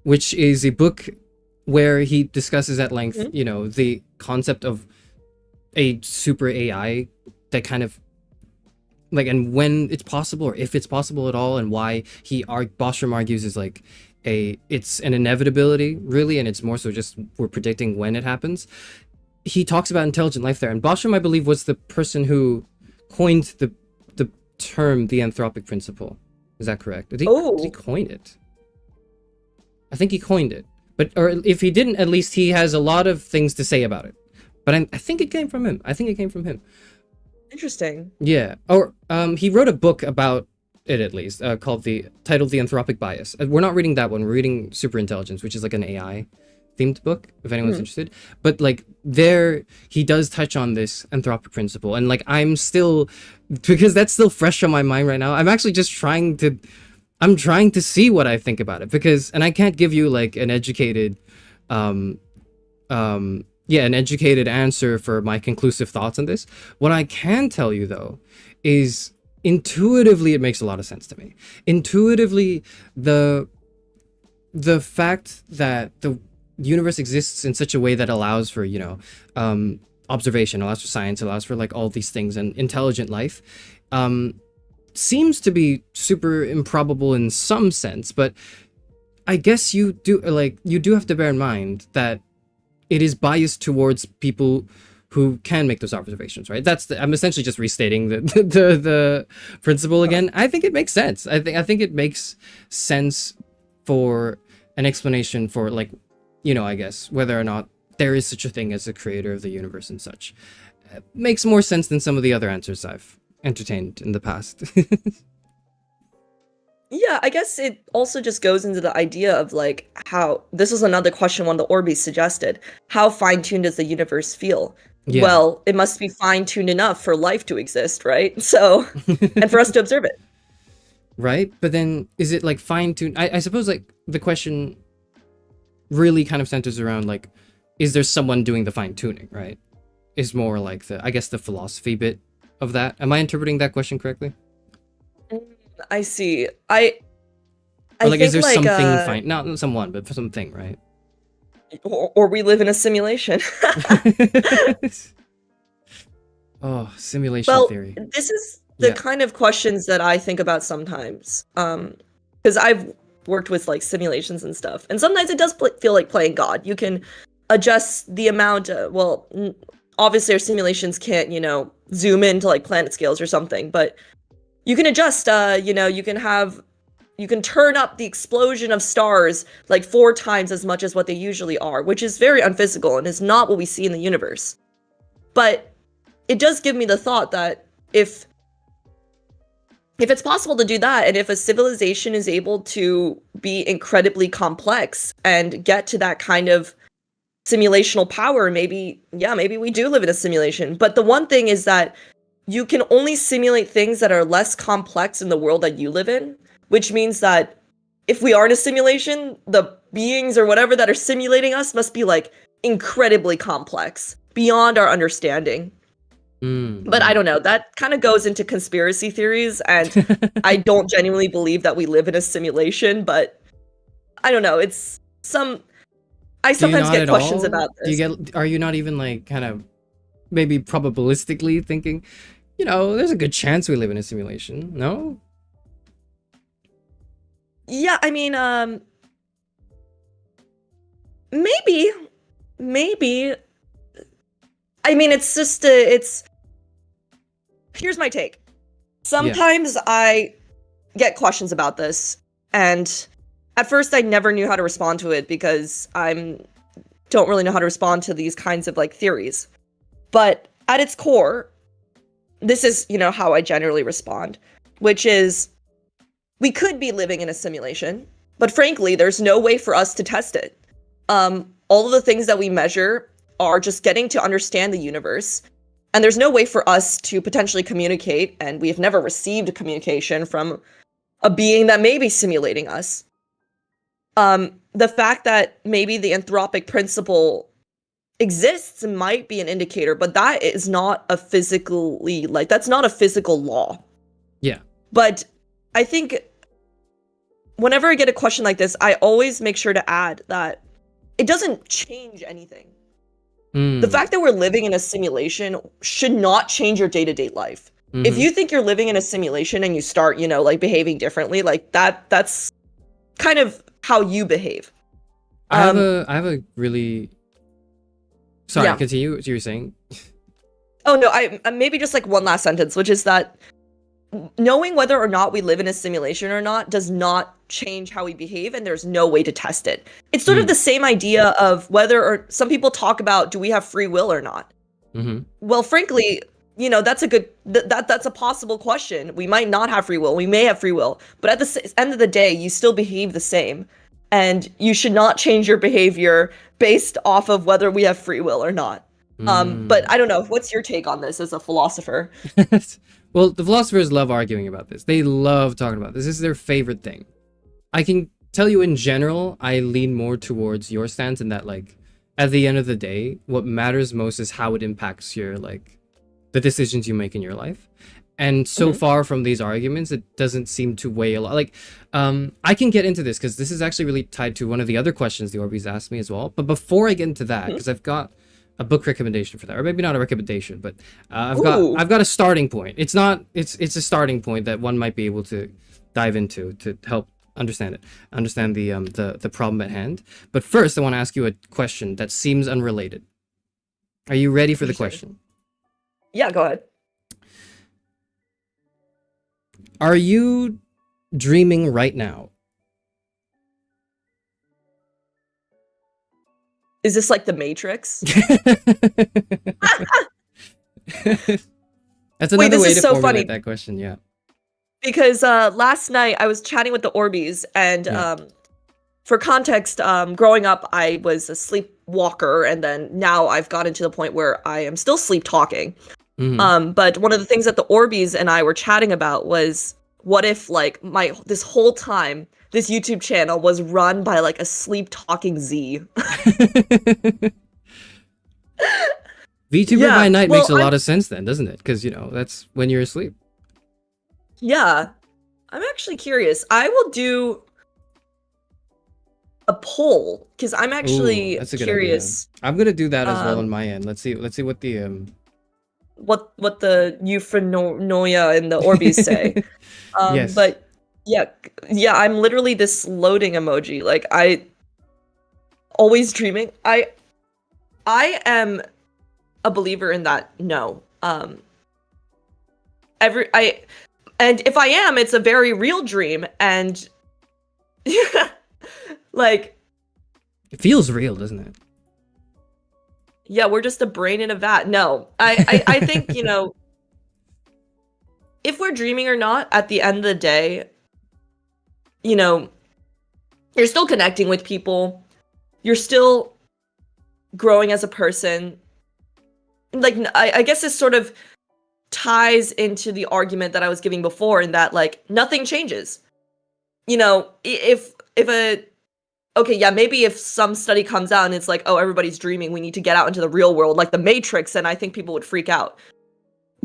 which is a book where he discusses at length, you know, the concept of a super AI that kind of, like, and when it's possible or if it's possible at all, and why Bostrom argues is like it's an inevitability, really, and it's more so just we're predicting when it happens. He talks about intelligent life there, and Bostrom, I believe, was the person who coined the term the anthropic principle. Is that correct? Did he coin it? I think he coined it, or if he didn't, at least he has a lot of things to say about it. But I think it came from him. Interesting. Yeah. Or he wrote a book about it, at least, titled The Anthropic Bias. We're not reading that one. We're reading Superintelligence, which is like an AI themed book, if anyone's interested. But like there, he does touch on this anthropic principle, and like I'm still, because that's still fresh on my mind right now. I'm actually just trying to see what I think about it, because, and I can't give you like an educated, an educated answer for my conclusive thoughts on this. What I can tell you though is intuitively it makes a lot of sense to me. Intuitively, the fact that the universe exists in such a way that allows for, you know, observation, allows for science, allows for like all these things and intelligent life, seems to be super improbable in some sense. But I guess you do have to bear in mind that it is biased towards people who can make those observations, right? I'm essentially just restating the principle again. I think it makes sense. I think it makes sense for an explanation for, like, you know, I guess whether or not there is such a thing as a creator of the universe and such. Makes more sense than some of the other answers I've entertained in the past. Yeah, I guess it also just goes into the idea of like how, this is another question one of the Orbeez suggested, how fine-tuned does the universe feel? Yeah. Well, it must be fine-tuned enough for life to exist, right? So, and for us to observe it. Right? But then is it like fine-tuned? I suppose like the question really kind of centers around like, is there someone doing the fine-tuning, right? Is more like I guess the philosophy bit of that. Am I interpreting that question correctly? I see. I or like, think is there like, something fine? Not someone, but for something, right? Or we live in a simulation. Oh, simulation theory. This is the kind of questions that I think about sometimes. Because I've worked with like simulations and stuff, and sometimes it does feel like playing God. You can adjust the amount. Obviously our simulations can't, you know, zoom into like planet scales or something, but you can adjust. You know, you can turn up the explosion of stars like 4 times as much as what they usually are, which is very unphysical and is not what we see in the universe. But it does give me the thought that if it's possible to do that, and if a civilization is able to be incredibly complex and get to that kind of simulational power, maybe we do live in a simulation. But the one thing is that you can only simulate things that are less complex in the world that you live in, which means that if we are in a simulation, the beings or whatever that are simulating us must be like incredibly complex, beyond our understanding. But I don't know, that kind of goes into conspiracy theories, and I don't genuinely believe that we live in a simulation, but I don't know, I sometimes get questions about this. Are you not even like kind of maybe probabilistically thinking, you know, there's a good chance we live in a simulation? No? Yeah, I mean, maybe, maybe. I mean, it's just it's. Here's my take. Sometimes I get questions about this, and at first I never knew how to respond to it because don't really know how to respond to these kinds of like theories. But at its core, this is, how I generally respond, which is we could be living in a simulation, but frankly, there's no way for us to test it. All of the things that we measure are just getting to understand the universe, and there's no way for us to potentially communicate, and we have never received communication from a being that may be simulating us. The fact that maybe the anthropic principle exists might be an indicator, but that is not a that's not a physical law. Yeah. But I think whenever I get a question like this, I always make sure to add that it doesn't change anything. The fact that we're living in a simulation should not change your day-to-day life. If you think you're living in a simulation and you start, like behaving differently, like that's kind of how you behave. I have a really sorry, continue what you were saying. Oh no, I maybe just like one last sentence, which is that knowing whether or not we live in a simulation or not does not change how we behave, and there's no way to test it. It's sort of the same idea of whether or some people talk about, do we have free will or not? Well, frankly, that's a good that's a possible question. We might not have free will, we may have free will, but at the end of the day, you still behave the same, and you should not change your behavior based off of whether we have free will or not. But I don't know, what's your take on this as a philosopher? Well, the philosophers love arguing about this. They love talking about this. This is their favorite thing. I can tell you in general, I lean more towards your stance in that, like, at the end of the day, what matters most is how it impacts your, like, the decisions you make in your life. And so far from these arguments, it doesn't seem to weigh a lot. Like, I can get into this because this is actually really tied to one of the other questions the Orbeez asked me as well. But before I get into that, because I've got a book recommendation for that, or maybe not a recommendation, but I've got a starting point. It's a starting point that one might be able to dive into to help understand the problem at hand. But first, I want to ask you a question that seems unrelated. Are you ready for the question? Yeah, go ahead. Are you dreaming right now? Is this like the Matrix? That's another way to formulate that question, yeah. Because last night I was chatting with the Orbeez, and for context, growing up I was a sleepwalker, and then now I've gotten to the point where I am still sleep talking. But one of the things that the Orbeez and I were chatting about was, what if like this whole time this YouTube channel was run by like a sleep talking Z? VTuber by night makes a lot of sense then, doesn't it? Because that's when you're asleep. Yeah, I'm actually curious. I will do a poll because I'm actually curious. I'm gonna do that as well on my end. Let's see what the what the Euphranor and the Orbeez say. Yes. But yeah, I'm literally this loading emoji. Like, I always dreaming. I am a believer in that. No. And if I am, it's a very real dream, and like, it feels real, doesn't it? Yeah, we're just a brain in a vat. No, I think, if we're dreaming or not, at the end of the day, you're still connecting with people. You're still growing as a person. Like, I guess this sort of ties into the argument that I was giving before, in that, like, nothing changes. Maybe if some study comes out and it's like, oh, everybody's dreaming, we need to get out into the real world, like the Matrix, and I think people would freak out.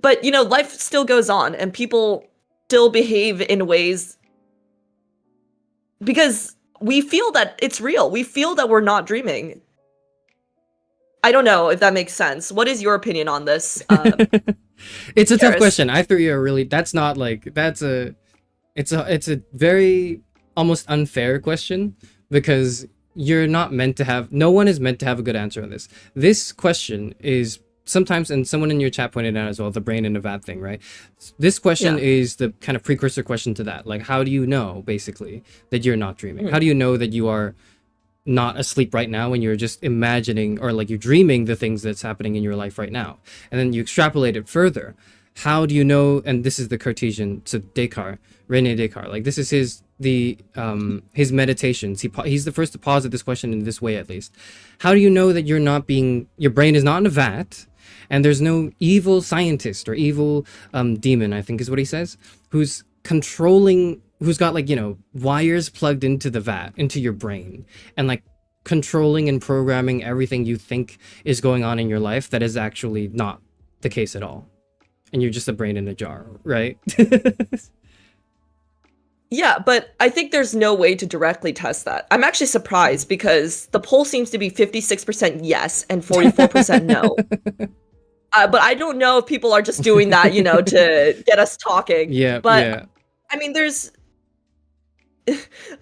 But, life still goes on, and people still behave in ways because we feel that it's real. We feel that we're not dreaming. I don't know if that makes sense. What is your opinion on this? It's a tough question. I threw you a really, it's a very almost unfair question, because you're not meant to have, no one is meant to have a good answer on this. This question is sometimes, and someone in your chat pointed out as well, the brain in a vat thing, right? This question is the kind of precursor question to that. Like, how do you know, basically, that you're not dreaming? How do you know that you are not asleep right now when you're just imagining, or like you're dreaming the things that's happening in your life right now? And then you extrapolate it further. How do you know? And this is the Cartesian, so Descartes, Rene Descartes, like this is his meditations. He's the first to posit this question in this way, at least. How do you know that your brain is not in a vat, and there's no evil scientist or evil demon, I think is what he says, who's got like, wires plugged into the vat, into your brain, and like controlling and programming everything you think is going on in your life that is actually not the case at all. And you're just a brain in a jar, right? Yeah, but I think there's no way to directly test that. I'm actually surprised because the poll seems to be 56% yes and 44% no. But I don't know if people are just doing that, to get us talking. Yeah, but yeah. I mean,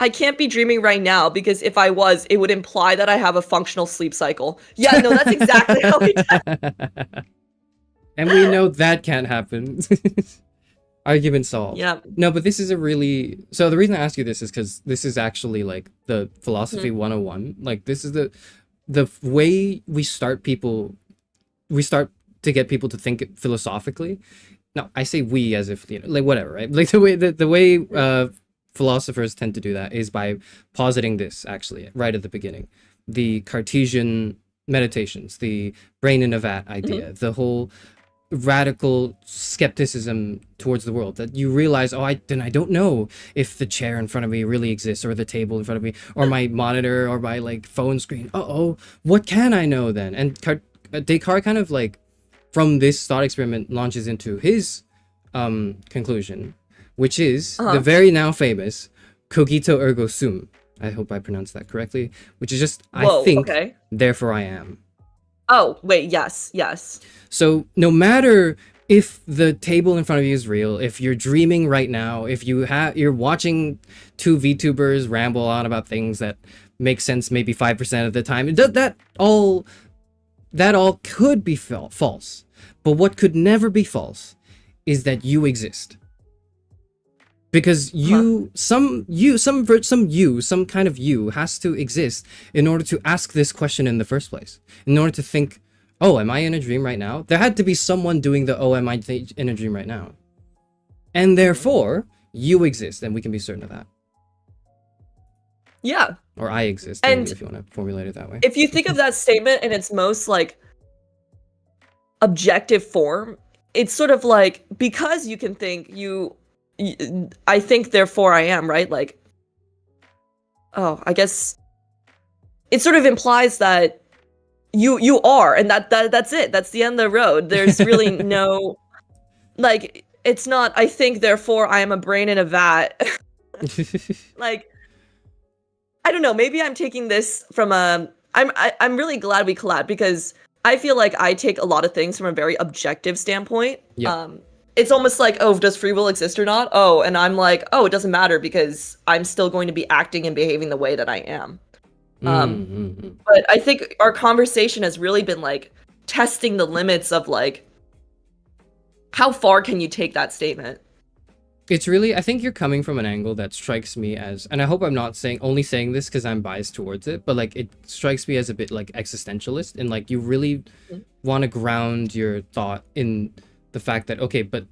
I can't be dreaming right now, because if I was, it would imply that I have a functional sleep cycle. Yeah, no, that's exactly how we test. And we know that can't happen. Argument solved. Yeah. No, but this is so the reason I ask you this is because this is actually like the philosophy 101. Like this is the way we start to get people to think philosophically. No, I say we as if, like whatever, right? Like the way philosophers tend to do that is by positing this, actually, right at the beginning. The Cartesian meditations, the brain in a vat idea, the whole radical skepticism towards the world, that you realize, I don't know if the chair in front of me really exists, or the table in front of me, or my monitor, or my like phone screen. What can I know then? And Descartes kind of like, from this thought experiment, launches into his conclusion, which is the very now famous cogito ergo sum. I hope I pronounced that correctly, which is just, I think, therefore I am. Oh, wait, yes. So no matter if the table in front of you is real, if you're dreaming right now, if you're watching two VTubers ramble on about things that make sense maybe 5% of the time, that all could be false. But what could never be false is that you exist. Because some kind of you has to exist in order to ask this question in the first place. In order to think, am I in a dream right now? There had to be someone doing am I in a dream right now? And therefore, you exist, and we can be certain of that. Yeah. Or I exist, and if you want to formulate it that way. If you think of that statement in its most like objective form, it's sort of like, because you can think I think, therefore I am, right? Like, I guess it sort of implies that you are, and that's it. That's the end of the road. There's really no, like, it's not, I think, therefore I am a brain in a vat. Like, I don't know, maybe I'm taking this from I'm really glad we collabed, because I feel like I take a lot of things from a very objective standpoint. Yeah. It's almost like, does free will exist or not? And I'm like, it doesn't matter, because I'm still going to be acting and behaving the way that I am. But I think our conversation has really been like testing the limits of like, how far can you take that statement? It's really, I think you're coming from an angle that strikes me as, and I hope I'm not only saying this because I'm biased towards it, but like it strikes me as a bit like existentialist, and like you really want to ground your thought in the fact that, but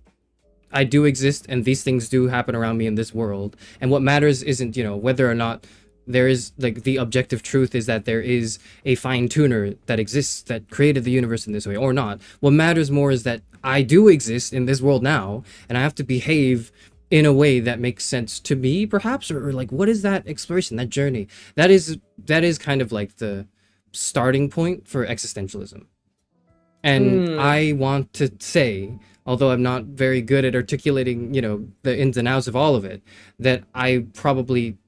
I do exist, and these things do happen around me in this world, and what matters isn't, whether or not there is, like, the objective truth is that there is a fine tuner that exists that created the universe in this way or not. What matters more is that I do exist in this world now, and I have to behave in a way that makes sense to me, perhaps, or like, what is that exploration, that journey? That is kind of like the starting point for existentialism. And I want to say, although I'm not very good at articulating, the ins and outs of all of it, that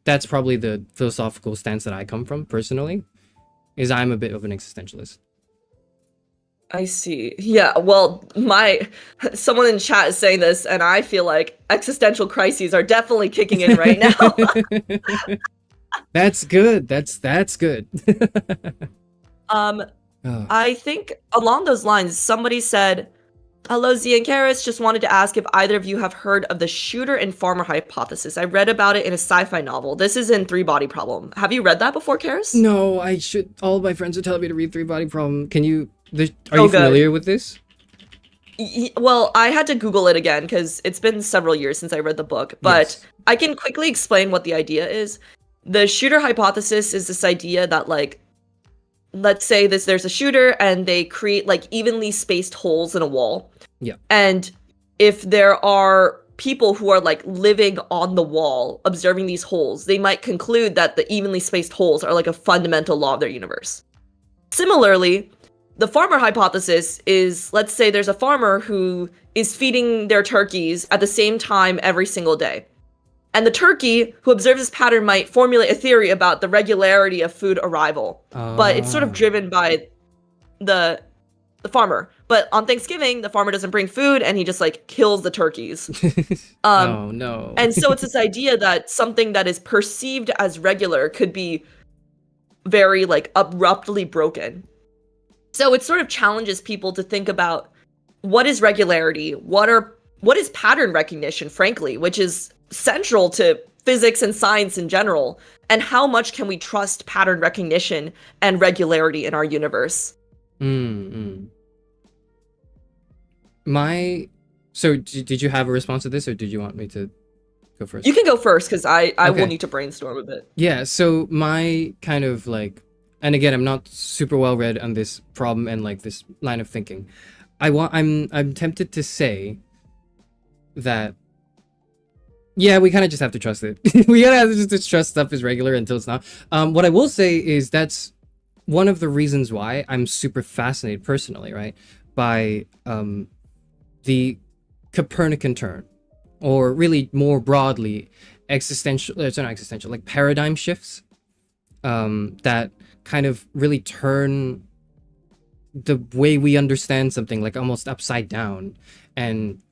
that's probably the philosophical stance that I come from personally, is I'm a bit of an existentialist. I see. Yeah, well, someone in chat is saying this, and I feel like existential crises are definitely kicking in right now. That's good. That's good. Um, Oh. I think along those lines, somebody said, "Hello, Z and Karis. Just wanted to ask if either of you have heard of the shooter and farmer hypothesis. I read about it in a sci-fi novel. This is in Three Body Problem. Have you read that before, Karis?" No, I should. All of my friends are telling me to read Three Body Problem. Can you? Are Oh, you good. familiar with this? Well, I had to Google it again because it's been several years since I read the book, but Yes. I can quickly explain what the idea is. The shooter hypothesis is this idea that, like, let's say there's a shooter and they create like evenly spaced holes in a wall. Yeah. And if there are people who are like living on the wall observing these holes, they might conclude that the evenly spaced holes are like a fundamental law of their universe. Similarly, the farmer hypothesis is, let's say there's a farmer who is feeding their turkeys at the same time every single day. And the turkey who observes this pattern might formulate a theory about the regularity of food arrival. But it's sort of driven by the farmer. But on Thanksgiving, the farmer doesn't bring food and he just like kills the turkeys. Oh no. And so it's this idea that something that is perceived as regular could be very like abruptly broken. So it sort of challenges people to think about what is regularity, what is pattern recognition, frankly, which is central to physics and science in general, and how much can we trust pattern recognition and regularity in our universe? So did you have a response to this, or did you want me to go first? You can go first, because I Okay. will need to brainstorm a bit. Yeah, so my kind of like, and again, I'm not super well read on this problem and like this line of thinking. I'm tempted to say that, yeah, we kind of just have to trust it. We gotta have to just trust stuff is regular until it's not. What I will say is that's one of the reasons why I'm super fascinated personally, right, by the Copernican turn, or really more broadly, like paradigm shifts that kind of really turn the way we understand something like almost upside down and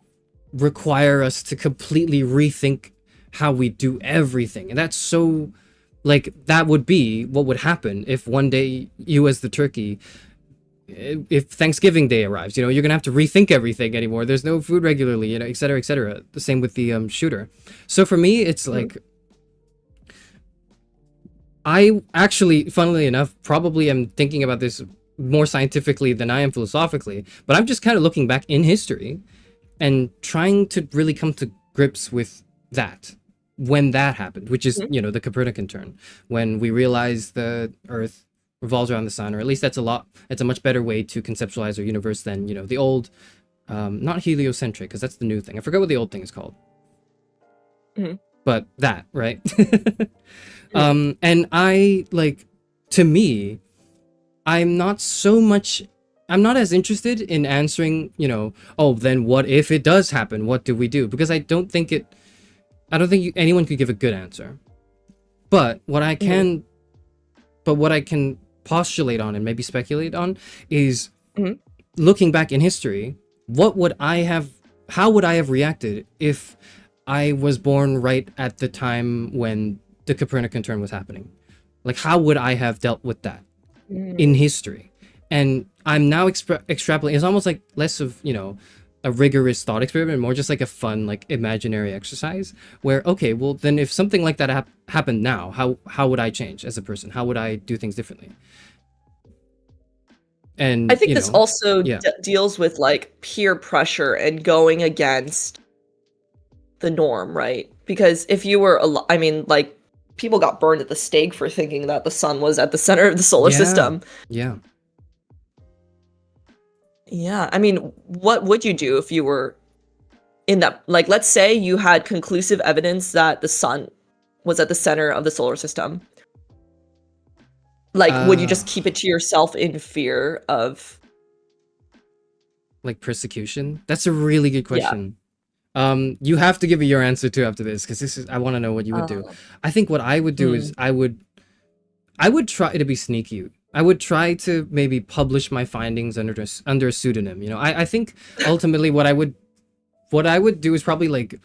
require us to completely rethink how we do everything. And that's so, like, that would be what would happen if one day you as the turkey, if Thanksgiving Day arrives, you know, you're gonna have to rethink everything anymore. There's no food regularly, you know, et cetera, et cetera. The same with the shooter. So for me, it's like, I actually, funnily enough, probably am thinking about this more scientifically than I am philosophically, but I'm just kind of looking back in history and trying to really come to grips with that, when that happened, which is, you know, the Copernican turn, when we realized the Earth revolves around the sun, or at least it's a much better way to conceptualize our universe than, you know, the old, not heliocentric, because that's the new thing. I forgot what the old thing is called. But that, right? And I, like, to me, I'm not as interested in answering, you know, oh, then what if it does happen? What do we do? Because I don't think anyone could give a good answer. But what I can postulate on and maybe speculate on is, looking back in history, how would I have reacted if I was born right at the time when the Copernican turn was happening? Like, how would I have dealt with that in history? And I'm now extrapolating. It's almost like less of, you know, a rigorous thought experiment, more just like a fun, like, imaginary exercise where, okay, well, then if something like that happened now, how would I change as a person? How would I do things differently? And I think this also yeah. deals with like peer pressure and going against the norm, right? Because if you were, I mean, like, people got burned at the stake for thinking that the sun was at the center of the solar system. Yeah. Yeah, I mean, what would you do if you were in that, like, let's say you had conclusive evidence that the sun was at the center of the solar system. Like, would you just keep it to yourself in fear of, like, persecution? That's a really good question. You have to give me your answer too after this, because I want to know what you would do. I think what I would do is I would try to be sneaky I would try to maybe publish my findings under a pseudonym. You know, I think ultimately what I would do is probably like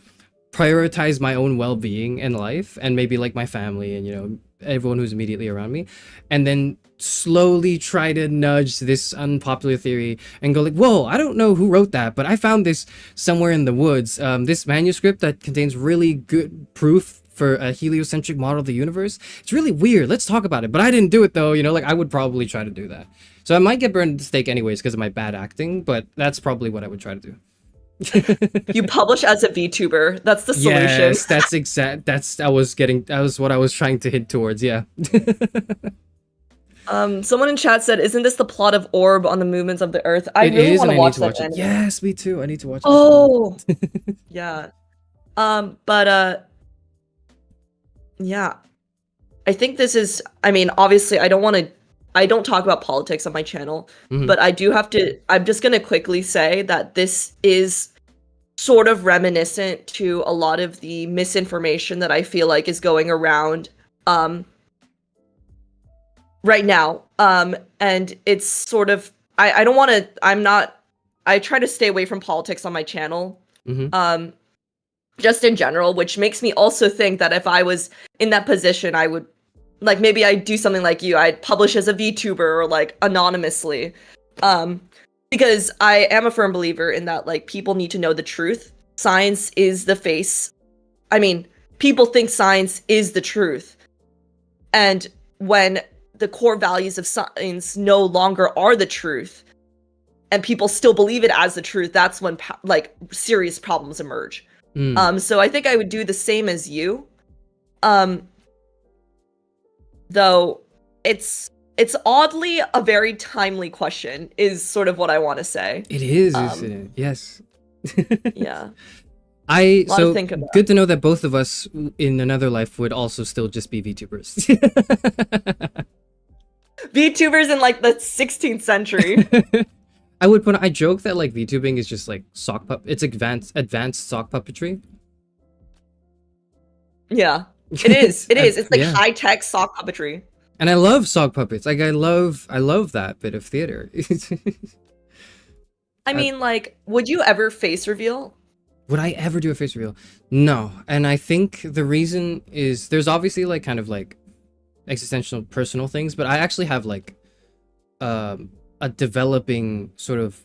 prioritize my own well-being in life and maybe like my family and, you know, everyone who's immediately around me, and then slowly try to nudge this unpopular theory and go like, whoa, I don't know who wrote that, but I found this somewhere in the woods, this manuscript that contains really good proof for a heliocentric model of the universe. It's really weird, let's talk about it. But I didn't do it though, you know, like I would probably try to do that. So I might get burned at the stake anyways because of my bad acting, but that's probably what I would try to do. You publish as a VTuber. That's the solution. Yes, that was what I was trying to hint towards, yeah. Someone in chat said, "Isn't this the plot of Orb on the movements of the Earth?" I It really is, want and to I need watch to that. watch it. Anime. Yes, me too. I need to watch it. Oh, yeah. But yeah. I think this is. I mean, obviously, I don't talk about politics on my channel, Mhm. but I do have to. I'm just gonna quickly say that this is sort of reminiscent to a lot of the misinformation that I feel like is going around right now. And it's sort of I don't want to I try to stay away from politics on my channel. Mhm. Just in general, which makes me also think that if I was in that position, I would like maybe I'd do something like you. I'd publish as a VTuber or like anonymously. Because I am a firm believer in that, like, people need to know the truth. Science is the face. I mean, people think science is the truth. And when the core values of science no longer are the truth, and people still believe it as the truth, that's when, like, serious problems emerge. So I think I would do the same as you. Though it's oddly a very timely question, is sort of what I want to say. It is, isn't it? Yes. Yeah. I Lot to so think about. good to know that both of us in another life would also still just be VTubers. VTubers in like the 16th century. I joke that like VTubing is just like it's advanced sock puppetry. Yeah. It is. It's like Yeah. high-tech sock puppetry. And I love sock puppets. Like I love that bit of theater. I mean, like, would you ever face reveal? Would I ever do a face reveal? No. And I think the reason is there's obviously like kind of like existential personal things, but I actually have like a developing sort of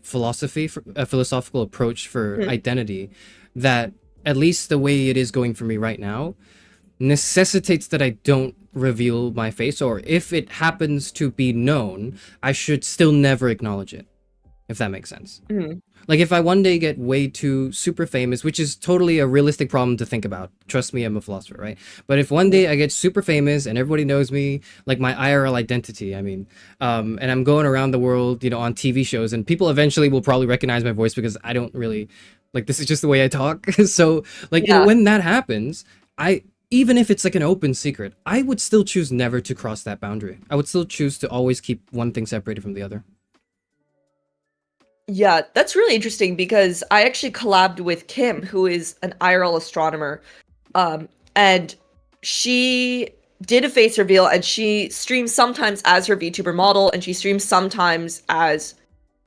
a philosophical approach for identity that, at least the way it is going for me right now, necessitates that I don't reveal my face, or if it happens to be known, I should still never acknowledge it, if that makes sense. Like if I one day get way too super famous, which is totally a realistic problem to think about, trust me, I'm a philosopher, right? But if one day I get super famous and everybody knows me, like my IRL identity, I mean, and I'm going around the world, you know, on TV shows, and people eventually will probably recognize my voice because I don't really, like, this is just the way I talk. So like, you know, when that happens, even if it's like an open secret, I would still choose never to cross that boundary. I would still choose to always keep one thing separated from the other. Yeah, that's really interesting because I actually collabed with Kim, who is an IRL astronomer. And she did a face reveal, and she streams sometimes as her VTuber model, and she streams sometimes as,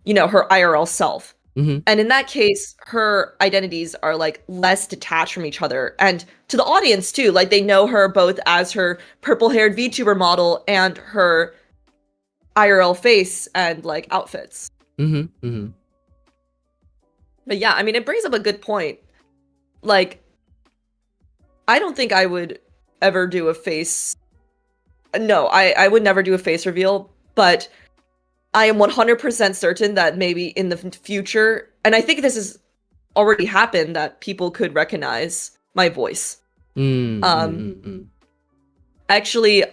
you know, her IRL self. And in that case, her identities are like less detached from each other. And to the audience too, like they know her both as her purple-haired VTuber model and her IRL face and like outfits. But yeah, I mean, it brings up a good point. Like, I don't think I would ever do a face. No, I would never do a face reveal, but I am 100% certain that maybe in the future, and I think this has already happened, that people could recognize my voice. Actually,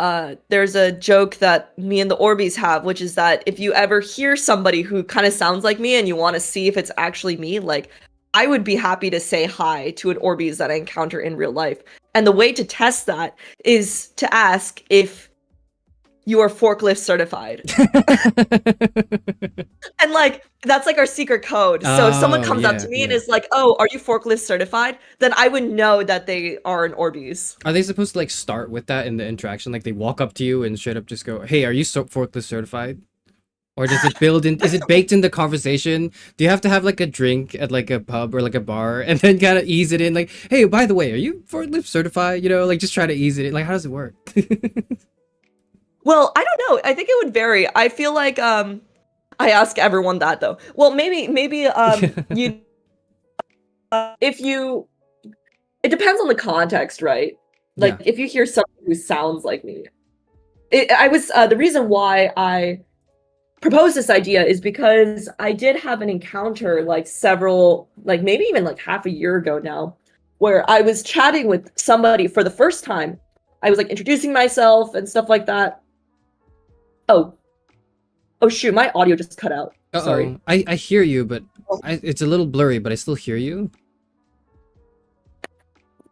there's a joke that me and the Orbeez have, which is that if you ever hear somebody who kind of sounds like me and you want to see if it's actually me, like, I would be happy to say hi to an Orbeez that I encounter in real life. And the way to test that is to ask if you are forklift certified. And like that's like our secret code. So if someone comes up to me and is like, "Oh, are you forklift certified?" then I would know that they are an Orbeez. Are they supposed to like start with that in the interaction? Like they walk up to you and straight up just go, "Hey, are you forklift certified?" Or does it build in? Is it baked in the conversation? Do you have to have like a drink at like a pub or like a bar and then kind of ease it in? Like, hey, by the way, are you forklift certified? You know, like just try to ease it in. Like, how does it work? Well, I don't know. I think it would vary. I feel like I ask everyone that though. Well, maybe you if you it depends on the context, right? Like if you hear someone who sounds like me. The reason why I proposed this idea is because I did have an encounter like maybe even like half a year ago now, where I was chatting with somebody for the first time. I was like introducing myself and stuff like that. Oh shoot, my audio just cut out. Sorry. I hear you, but it's a little blurry, but I still hear you.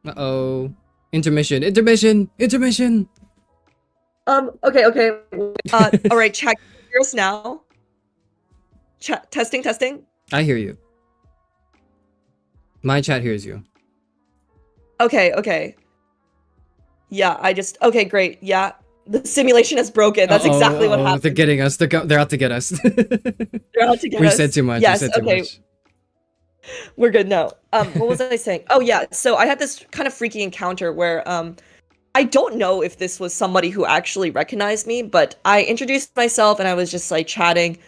Uh-oh. Intermission. Okay. All right, check. Hear us now. Testing. I hear you. My chat hears you. Okay. Yeah, okay, great. Yeah. The simulation is broken. That's exactly what happened. They're getting us. They're out to get us. They're out to get us. We said too much. Yes, we said too much. We're good now. What was I saying? Oh yeah, so I had this kind of freaky encounter where I don't know if this was somebody who actually recognized me, but I introduced myself and I was just like chatting,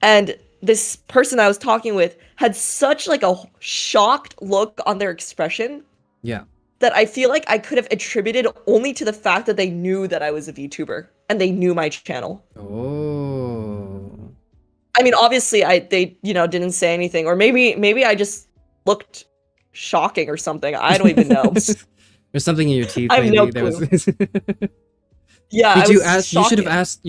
and this person I was talking with had such like a shocked look on their expression. Yeah. That I feel like I could have attributed only to the fact that they knew that I was a VTuber and they knew my channel. Oh. I mean, obviously they didn't say anything, or maybe I just looked shocking or something. I don't even know. There's something in your teeth. I have no clue. Yeah. Did you ask? You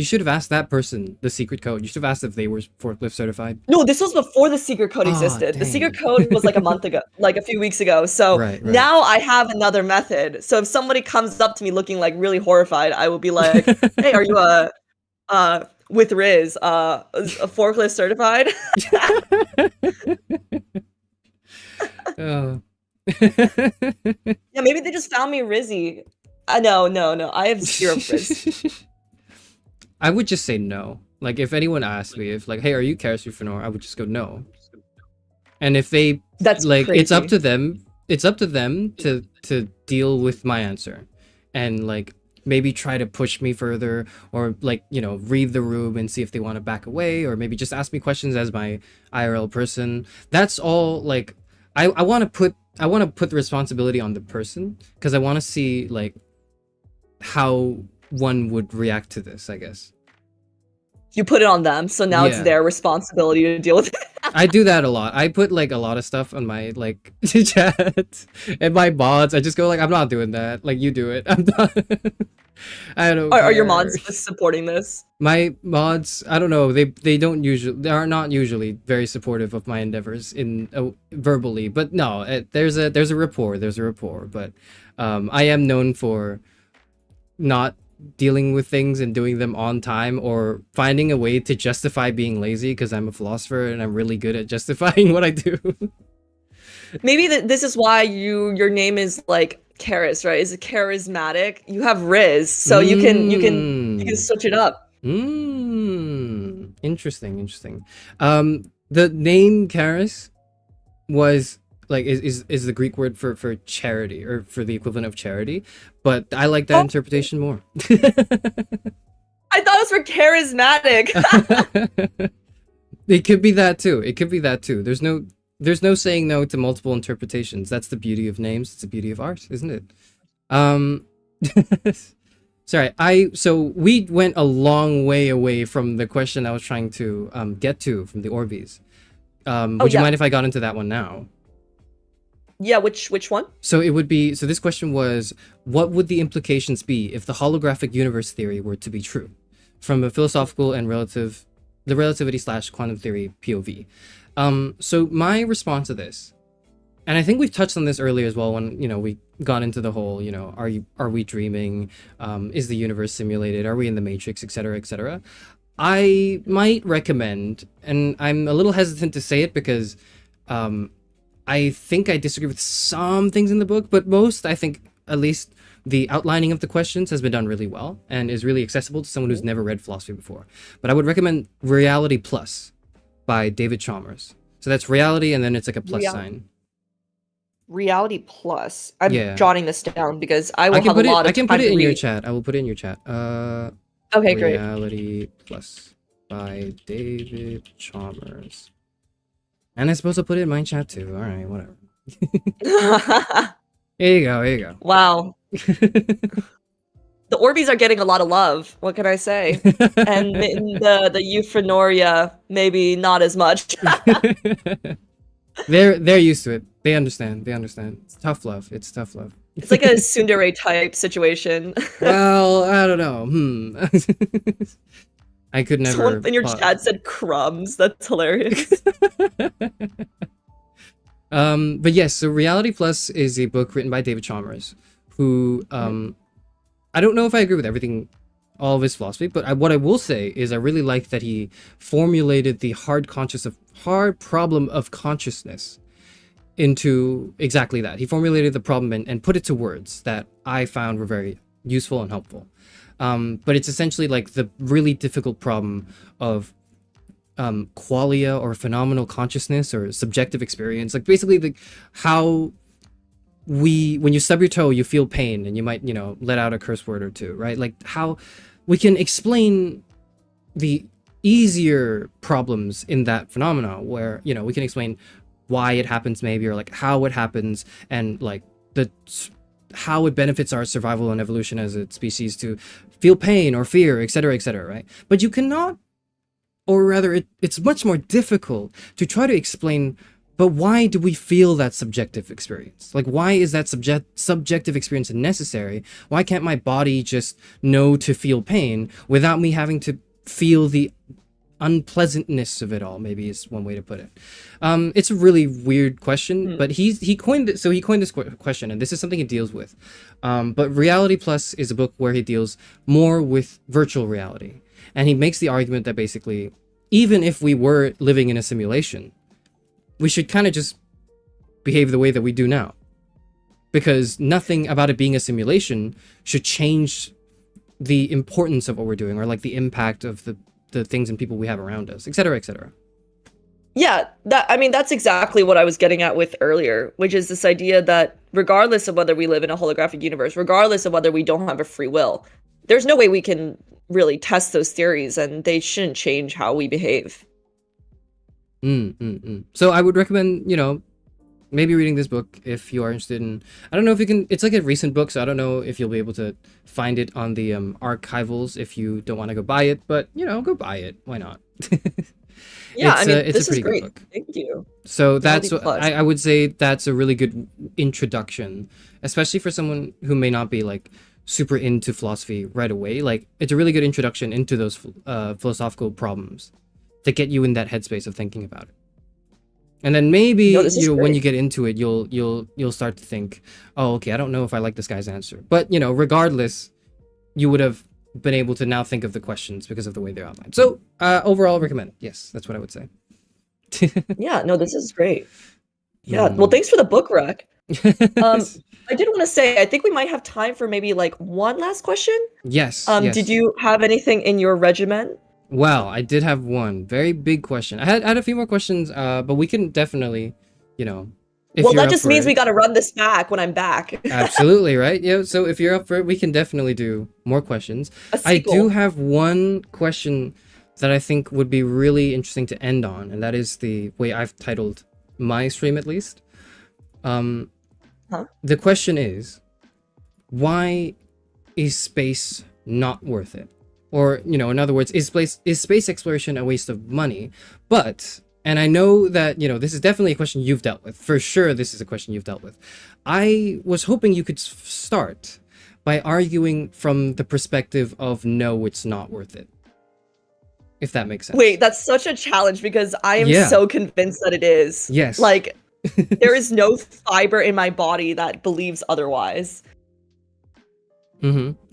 should have asked that person the secret code. You should have asked if they were forklift certified. No, this was before the secret code existed. The secret code was like a month ago, like a few weeks ago. So right. Now I have another method. So if somebody comes up to me looking like really horrified, I will be like, "Hey, are you with Riz a forklift certified?" Oh. Yeah, maybe they just found me Rizzy. No. I have zero Riz. I would just say no. Like if anyone asked me if like, "Hey, are you Charis Euphranor?" I would just go no. And if they That's like crazy. it's up to them to deal with my answer. And like maybe try to push me further, or like, read the room and see if they want to back away, or maybe just ask me questions as my IRL person. That's all. Like I want to put the responsibility on the person, because I want to see like how one would react to this, I guess. You put it on them, so now it's their responsibility to deal with it. I do that a lot. I put like a lot of stuff on my like chat and my mods. I just go like, I'm not doing that. Like, you do it. I'm not. I don't. Are your mods supporting this? My mods, I don't know. They are not usually very supportive of my endeavors in verbally, but no, there's a rapport. But I am known for not dealing with things and doing them on time, or finding a way to justify being lazy, because I'm a philosopher and I'm really good at justifying what I do. Maybe this is why your name is like Charis, right? Is it charismatic? You have Riz, so you can switch it up. Interesting. The name Charis was like is the Greek word for charity, or for the equivalent of charity, but I like that interpretation more. I thought it was for charismatic. It could be that too. There's no saying no to multiple interpretations. That's the beauty of names. It's the beauty of art, isn't it? Sorry, so we went a long way away from the question I was trying to get to from the Orbeez. Would you mind if I got into that one now? Yeah, which one? So it would be, this question was, what would the implications be if the holographic universe theory were to be true, from a philosophical and the relativity / quantum theory POV? So my response to this and I think we've touched on this earlier as well when, we got into the whole, are we dreaming? Is the universe simulated? Are we in the Matrix, etc., etc. I might recommend, and I'm a little hesitant to say it because I think I disagree with some things in the book, but most, I think, at least the outlining of the questions has been done really well and is really accessible to someone who's never read philosophy before. But I would recommend Reality Plus by David Chalmers. So that's reality, and then it's like a plus sign. Reality Plus. I'm Yeah. jotting this down because I will have a lot of time. I can put it in your chat. I will put it in your chat. Okay, great. Reality Plus by David Chalmers. And I suppose I'll put it in my chat too. All right, whatever. Here you go. Here you go. Wow. The Orbeez are getting a lot of love. What can I say? And the Euphranor, maybe not as much. They're used to it. They understand. It's tough love. It's tough love. It's like a tsundere type situation. Well, I don't know. I could never. Someone in your chat said crumbs. That's hilarious. But yes, so Reality Plus is a book written by David Chalmers, who I don't know if I agree with everything, all of his philosophy, but what I will say is I really like that he formulated the hard problem of consciousness into exactly that. He formulated the problem and put it to words that I found were very useful and helpful. But it's essentially like the really difficult problem of qualia or phenomenal consciousness or subjective experience. Like basically how when you stub your toe, you feel pain and you might, let out a curse word or two, right? Like how we can explain the easier problems in that phenomena where, we can explain why it happens maybe, or like how it happens, and like how it benefits our survival and evolution as a species to feel pain or fear, etc., right? But you cannot, or rather it's much more difficult to try to explain, but why do we feel that subjective experience? Like, why is that subjective experience necessary? Why can't my body just know to feel pain without me having to feel the unpleasantness of it all? Maybe is one way to put it. It's a really weird question, but he coined it. So he coined this question, and this is something he deals with. But Reality Plus is a book where he deals more with virtual reality. And he makes the argument that basically, even if we were living in a simulation, we should kind of just behave the way that we do now. Because nothing about it being a simulation should change the importance of what we're doing, or like the impact of the things and people we have around us, etc., etc. Yeah, that's exactly what I was getting at with earlier, which is this idea that regardless of whether we live in a holographic universe, regardless of whether we don't have a free will, there's no way we can really test those theories, and they shouldn't change how we behave. So I would recommend, maybe reading this book if you are interested in. I don't know if you can. It's like a recent book, so I don't know if you'll be able to find it on the archivals if you don't want to go buy it. But go buy it. Why not? Yeah, it's this a pretty is great. good book. Thank you. So that's I would say that's a really good introduction, especially for someone who may not be like super into philosophy right away. Like it's a really good introduction into those philosophical problems to get you in that headspace of thinking about it. And then maybe when you get into it, you'll start to think, oh, okay, I don't know if I like this guy's answer. But regardless, you would have been able to now think of the questions because of the way they're outlined. So overall, recommend it. Yes, that's what I would say. Yeah, no, this is great. Yeah, well, thanks for the book rec. I did want to say, I think we might have time for maybe like one last question. Yes. Did you have anything in your regiment? Well, I did have one very big question. I had a few more questions, but we can definitely, well, that just means we got to run this back when I'm back. Absolutely, right? Yeah. So if you're up for it, we can definitely do more questions. I do have one question that I think would be really interesting to end on, and that is the way I've titled my stream, at least. The question is, why is space not worth it? Or, in other words, is space exploration a waste of money? But, and I know that, this is definitely a question you've dealt with. For sure, this is a question you've dealt with. I was hoping you could start by arguing from the perspective of no, it's not worth it. If that makes sense. Wait, that's such a challenge because I am so convinced that it is. Yes. Like, There is no fiber in my body that believes otherwise.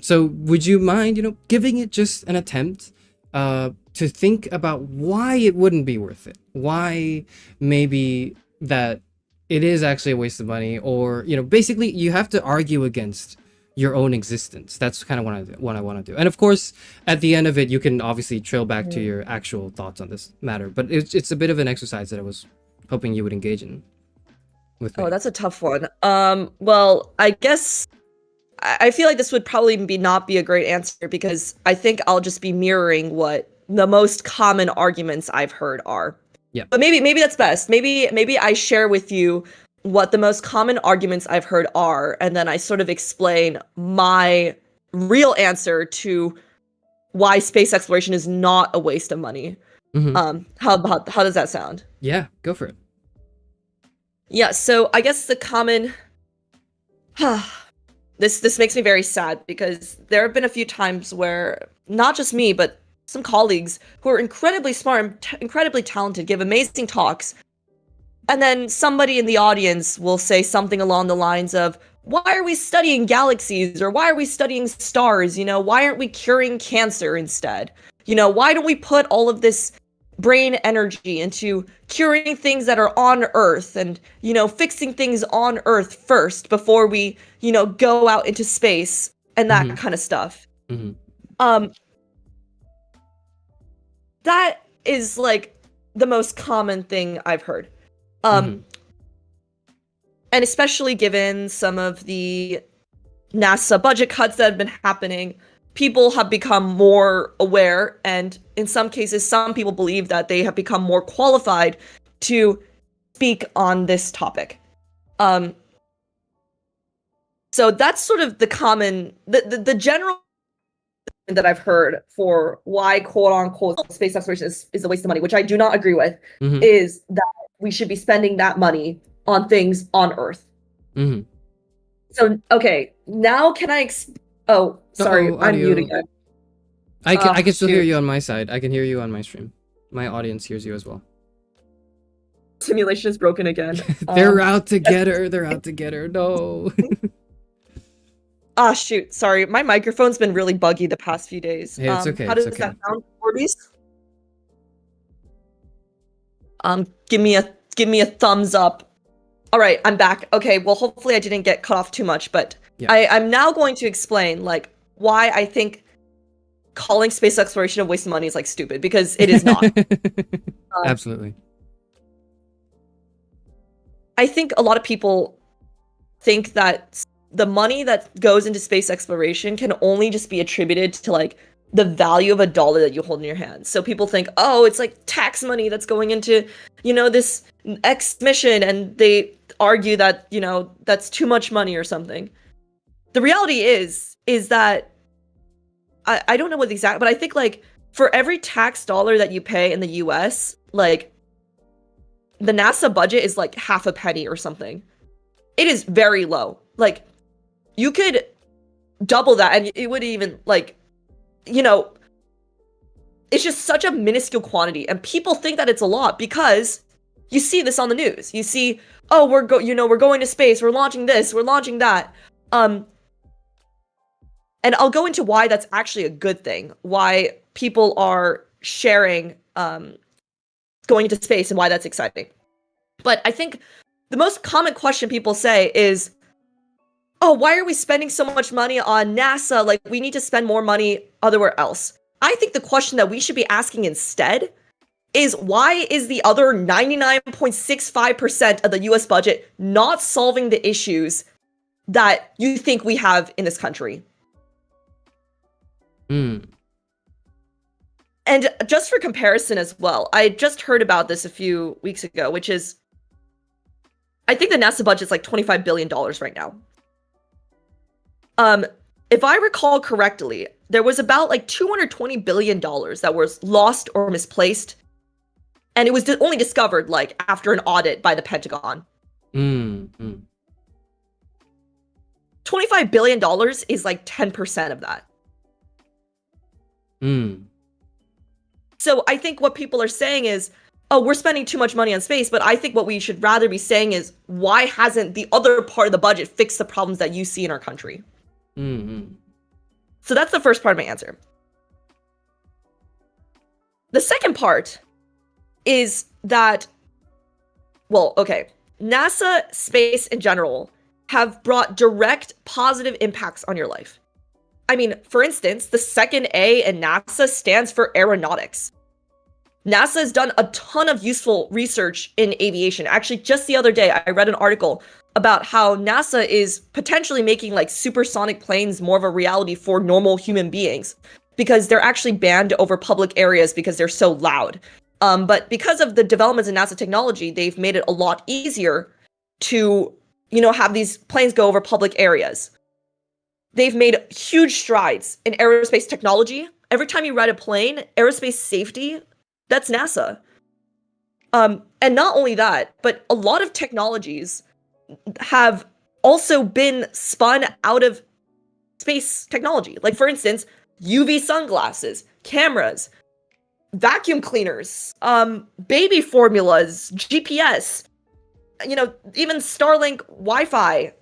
So would you mind, giving it just an attempt to think about why it wouldn't be worth it? Why maybe that it is actually a waste of money, or, basically you have to argue against your own existence. That's kind of what I want to do. And of course, at the end of it, you can obviously trail back to your actual thoughts on this matter. But it's a bit of an exercise that I was hoping you would engage in with me. Oh, that's a tough one. Well, I guess I feel like this would probably not be a great answer, because I think I'll just be mirroring what the most common arguments I've heard are. Yeah. But maybe that's best. Maybe I share with you what the most common arguments I've heard are, and then I sort of explain my real answer to why space exploration is not a waste of money. How does that sound? Yeah, go for it. Yeah, so I guess the common this makes me very sad, because there have been a few times where not just me, but some colleagues who are incredibly smart and incredibly talented give amazing talks, and then somebody in the audience will say something along the lines of, why are we studying galaxies, or why are we studying stars? Why aren't we curing cancer instead? Why don't we put all of this brain energy into curing things that are on Earth, and fixing things on Earth first before we go out into space and that kind of stuff. That is like the most common thing I've heard, and especially given some of the NASA budget cuts that have been happening, people have become more aware, and in some cases, some people believe that they have become more qualified to speak on this topic. So that's sort of the general that I've heard for why quote unquote space exploration is a waste of money, which I do not agree with, is that we should be spending that money on things on Earth. So, okay, now can I oh, sorry, I'm mute again. I can still hear you on my side. I can hear you on my stream. My audience hears you as well. Simulation is broken again. They're out to get her. They're out to get her. No. Ah, shoot. Sorry. My microphone's been really buggy the past few days. Hey, it's okay. How does that sound, Orbeez? Give me a thumbs up. All right, I'm back. Okay, well, hopefully I didn't get cut off too much, but yeah. I'm now going to explain why I think calling space exploration a waste of money is stupid, because it is not. Absolutely. I think a lot of people think that the money that goes into space exploration can only just be attributed to the value of a dollar that you hold in your hand. So people think, oh, it's tax money that's going into, this X mission, and they argue that, that's too much money or something. The reality is that I don't know what the exact, but I think for every tax dollar that you pay in the US, the NASA budget is half a penny or something. It is very low. You could double that and it would even it's just such a minuscule quantity, and people think that it's a lot because you see this on the news. You see, oh, we're going to space, we're launching this, we're launching that. And I'll go into why that's actually a good thing, why people are sharing going into space and why that's exciting. But I think the most common question people say is, oh, why are we spending so much money on NASA? We need to spend more money otherwhere else. I think the question that we should be asking instead is, why is the other 99.65% of the US budget not solving the issues that you think we have in this country? And just for comparison as well, I just heard about this a few weeks ago, which is, I think the NASA budget's $25 billion right now. If I recall correctly, there was about $220 billion that was lost or misplaced, and it was only discovered after an audit by the Pentagon. $25 billion is 10% of that. So I think what people are saying is, oh, we're spending too much money on space, but I think what we should rather be saying is, why hasn't the other part of the budget fixed the problems that you see in our country? Mm-hmm. So that's the first part of my answer. The second part is that, well, okay, NASA, space in general, have brought direct positive impacts on your life. I mean, for instance, the second A in NASA stands for aeronautics. NASA has done a ton of useful research in aviation. Actually, just the other day, I read an article about how NASA is potentially making like supersonic planes more of a reality for normal human beings because they're actually banned over public areas because they're so loud. But because of the developments in NASA technology, they've made it a lot easier to, have these planes go over public areas. They've made huge strides in aerospace technology. Every time you ride a plane, aerospace safety, that's NASA. And not only that, but a lot of technologies have also been spun out of space technology. Like, for instance, UV sunglasses, cameras, vacuum cleaners, baby formulas, GPS, even Starlink Wi-Fi,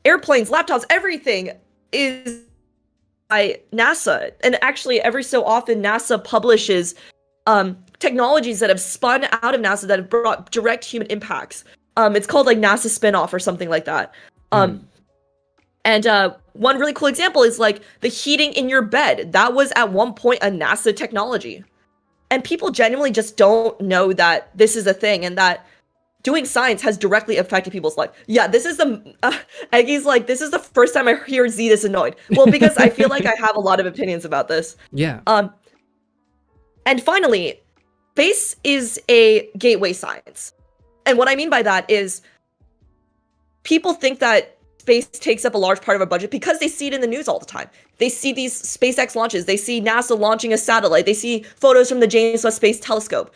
airplanes, laptops, everything is by NASA. And actually, every so often, NASA publishes technologies that have spun out of NASA that have brought direct human impacts. It's called like NASA spinoff or something like that. And one really cool example is like the heating in your bed. That was at one point a NASA technology. And people genuinely just don't know that this is a thing and that doing science has directly affected people's life. Yeah, this is Eggy's like, this is the first time I hear Z this annoyed. Well, because I feel like I have a lot of opinions about this. Yeah. And finally, space is a gateway science. And what I mean by that is people think that space takes up a large part of our budget because they see it in the news all the time. They see these SpaceX launches. They see NASA launching a satellite. They see photos from the James Webb Space Telescope.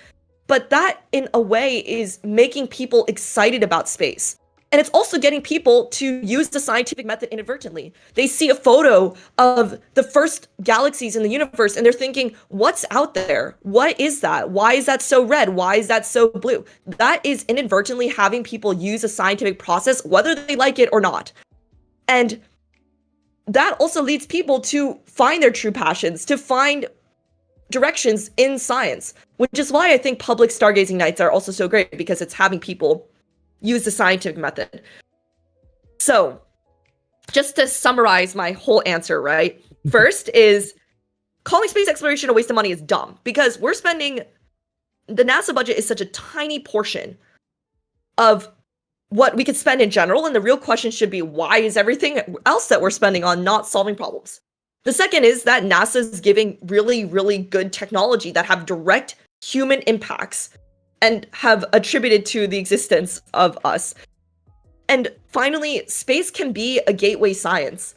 But that, in a way, is making people excited about space. And it's also getting people to use the scientific method inadvertently. They see a photo of the first galaxies in the universe and they're thinking, what's out there? What is that? Why is that so red? Why is that so blue? That is inadvertently having people use a scientific process, whether they like it or not. And that also leads people to find their true passions, to find directions in science, which is why I think public stargazing nights are also so great, because it's having people use the scientific method. So, just to summarize my whole answer, right? First is calling space exploration a waste of money is dumb, because the NASA budget is such a tiny portion of what we could spend in general, and the real question should be, why is everything else that we're spending on not solving problems? The second is that NASA is giving really, really good technology that have direct human impacts and have attributed to the existence of us. And finally, space can be a gateway science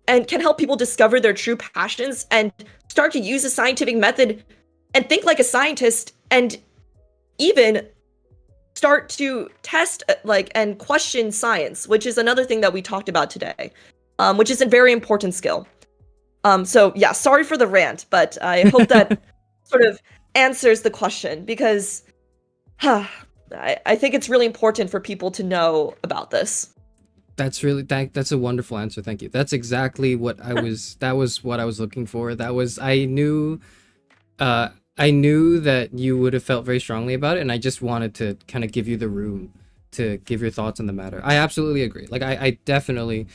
and can help people discover their true passions and start to use a scientific method and think like a scientist, and even start to test and question science, which is another thing that we talked about today, which is a very important skill. So yeah, sorry for the rant, but I hope that sort of answers the question, because I think it's really important for people to know about this. That's a wonderful answer. Thank you. That's exactly what that was what I was looking for. I knew that you would have felt very strongly about it, and I just wanted to kind of give you the room to give your thoughts on the matter. I absolutely agree. Like, I definitely,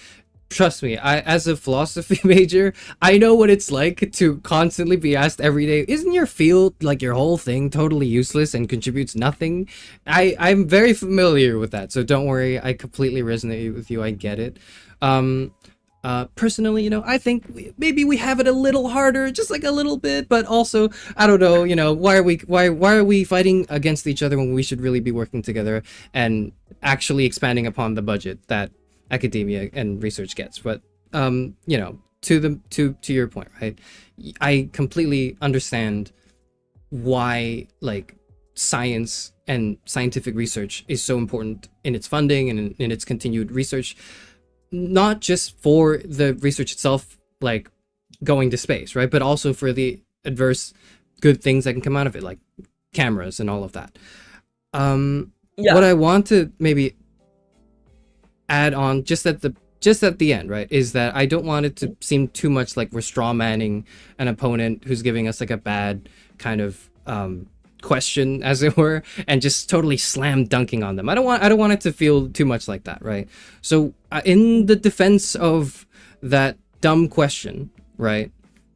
trust me, as a philosophy major, I know what it's like to constantly be asked every day, isn't your field, like your whole thing, totally useless and contributes nothing? I'm very familiar with that, so don't worry, I completely resonate with you, I get it. Personally, I think maybe we have it a little harder, just like a little bit, but also, I don't know, why are we fighting against each other when we should really be working together and actually expanding upon the budget that academia and research gets? But to your point, right, I completely understand why like science and scientific research is so important in its funding and in its continued research, not just for the research itself, like going to space, right, but also for the adverse good things that can come out of it, like cameras and all of that. Yeah. What I want to maybe add on just at the end, right, is that I don't want it to seem too much like we're straw manning an opponent who's giving us like a bad kind of question, as it were, and just totally slam dunking on them. I don't want it to feel too much like that, right? So in the defense of that dumb question, right,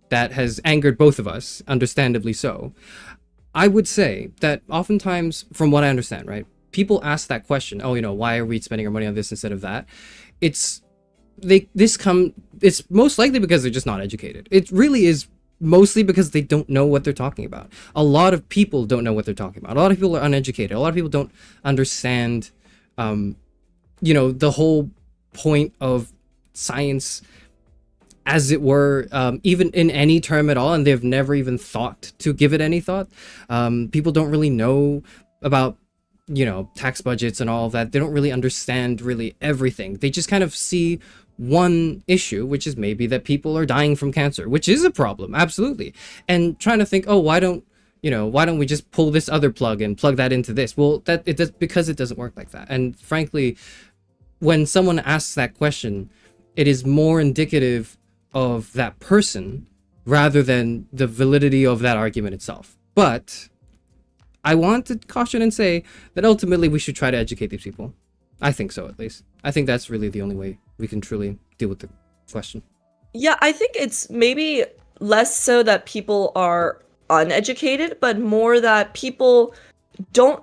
that has angered both of us, understandably so, I would say that oftentimes, from what I understand, right, people ask that question, oh, why are we spending our money on this instead of that? It's most likely because they're just not educated. It really is mostly because they don't know what they're talking about. A lot of people don't know what they're talking about. A lot of people are uneducated. A lot of people don't understand, the whole point of science, as it were, even in any term at all, and they've never even thought to give it any thought. People don't really know about, tax budgets and all of that. They don't really understand really everything. They just kind of see one issue, which is maybe that people are dying from cancer, which is a problem, absolutely, and trying to think, oh, why don't we just pull this other plug and plug that into this? Well, because it doesn't work like that. And frankly, when someone asks that question, it is more indicative of that person rather than the validity of that argument itself. But I want to caution and say that ultimately we should try to educate these people. I think so, at least. I think that's really the only way we can truly deal with the question. Yeah, I think it's maybe less so that people are uneducated, but more that people don't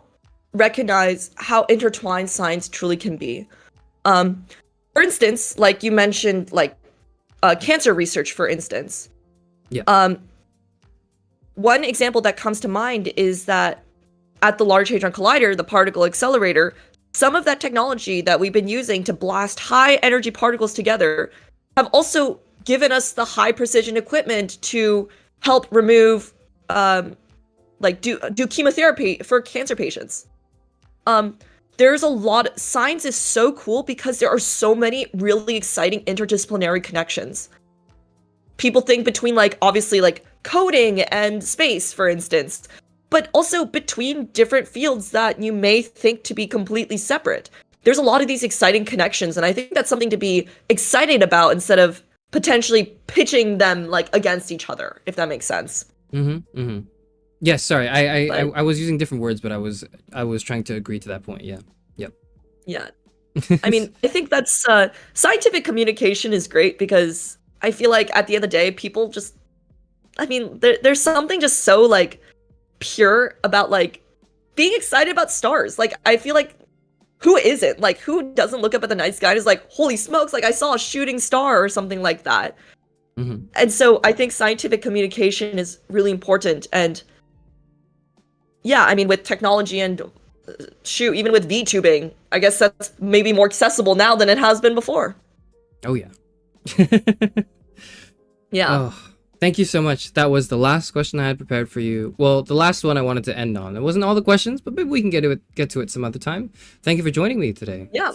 recognize how intertwined science truly can be. For instance, like you mentioned, like cancer research, for instance. Yeah. One example that comes to mind is that at the Large Hadron Collider, the particle accelerator, some of that technology that we've been using to blast high energy particles together have also given us the high precision equipment to help remove, do chemotherapy for cancer patients. There's a lot. Science is so cool because there are so many really exciting interdisciplinary connections. People think between obviously coding and space, for instance, but also between different fields that you may think to be completely separate. There's a lot of these exciting connections, and I think that's something to be excited about instead of potentially pitching them against each other, if that makes sense. Yes, sorry, I was using different words, but I was trying to agree to that point. Yeah. Yep. Yeah. I mean, I think that's scientific communication is great because I feel like at the end of the day, people just, there's something just so pure about being excited about stars. I feel like who isn't? Who doesn't look up at the night sky and is holy smokes, I saw a shooting star or something like that. And so I think scientific communication is really important. And yeah, with technology and even with VTubing, I guess that's maybe more accessible now than it has been before. Oh yeah. Yeah. Oh, thank you so much. That was the last question I had prepared for you. Well, the last one I wanted to end on. It wasn't all the questions, but maybe we can get to it some other time. Thank you for joining me today. Yeah.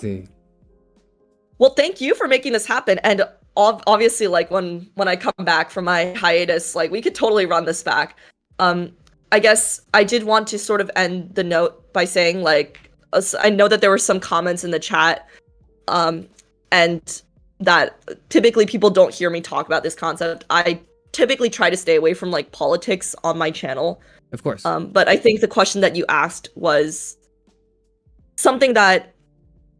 Well, thank you for making this happen. And obviously, when I come back from my hiatus, we could totally run this back. I guess I did want to sort of end the note by saying, I know that there were some comments in the chat, and that typically people don't hear me talk about this concept. I typically try to stay away from politics on my channel. Of course. But I think the question that you asked was something that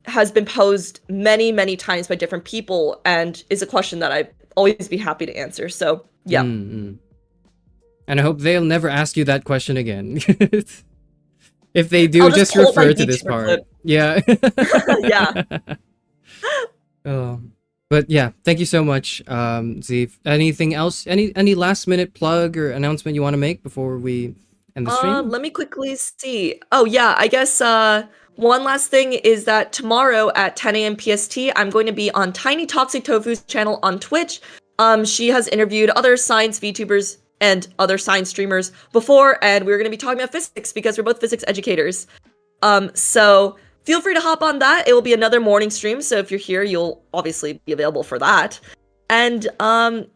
has been posed many, many times by different people and is a question that I'd always be happy to answer. So, yeah. And I hope they'll never ask you that question again. If they do, just refer to this part. Clip. Yeah. Yeah. Oh. But yeah, thank you so much, Z. Anything else? Any last minute plug or announcement you want to make before we end the stream? Let me quickly see. Oh yeah, I guess one last thing is that tomorrow at 10 a.m. PST, I'm going to be on Tiny Toxic Tofu's channel on Twitch. She has interviewed other science VTubers and other science streamers before, and we're going to be talking about physics because we're both physics educators. So feel free to hop on that. It will be another morning stream, so if you're here, you'll obviously be available for that. And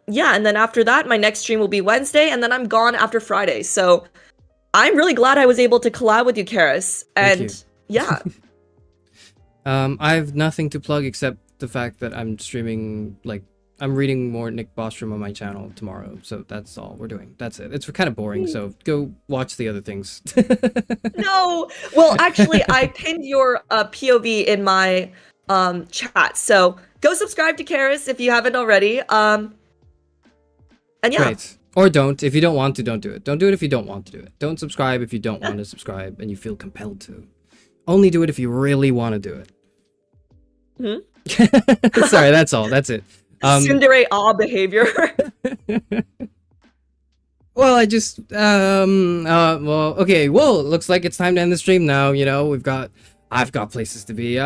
yeah, and then after that, my next stream will be Wednesday, and then I'm gone after Friday. So I'm really glad I was able to collab with you, Charis. Thank you. And yeah. I have nothing to plug except the fact that I'm streaming, like, I'm reading more Nick Bostrom on my channel tomorrow, so that's all we're doing. That's it. It's kind of boring, so go watch the other things. No. Well, actually, I pinned your POV in my chat, so go subscribe to Charis if you haven't already. And yeah. Great. Or don't. If you don't want to, don't do it. Don't do it if you don't want to do it. Don't subscribe if you don't want to subscribe and you feel compelled to. Only do it if you really want to do it. Sorry, that's all. That's it. Tsundere awe behavior. Well, I just well, okay. Well, looks like it's time to end the stream now. You know, I've got places to be.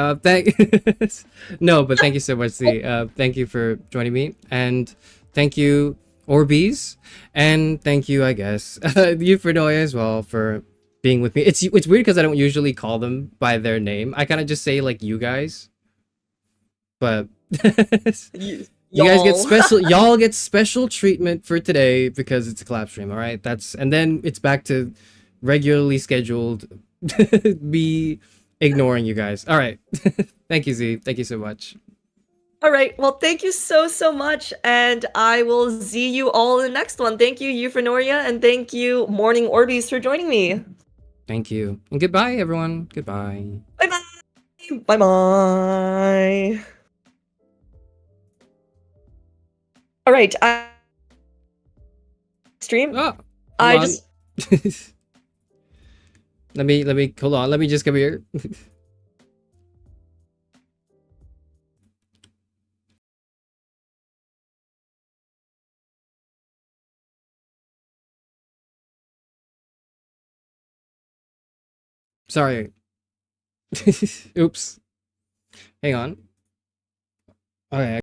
No, but thank you so much, Z. Thank you for joining me, and thank you, Orbeez, and thank you, I guess, Euphranor as well for being with me. It's weird because I don't usually call them by their name. I kind of just say like you guys, but you guys get special. Y'all get special treatment for today because it's a collab stream. All right, and then it's back to regularly scheduled me ignoring you guys. All right, thank you, Z. Thank you so much. All right. Well, thank you so much, and I will see you all in the next one. Thank you, Euphanoria, and thank you, Morning Orbeez, for joining me. Thank you, and goodbye, everyone. Goodbye. Bye bye. Bye bye. All right. Stream. Oh, I just. let me hold on. Let me just come here. Sorry. Oops. Hang on. Okay.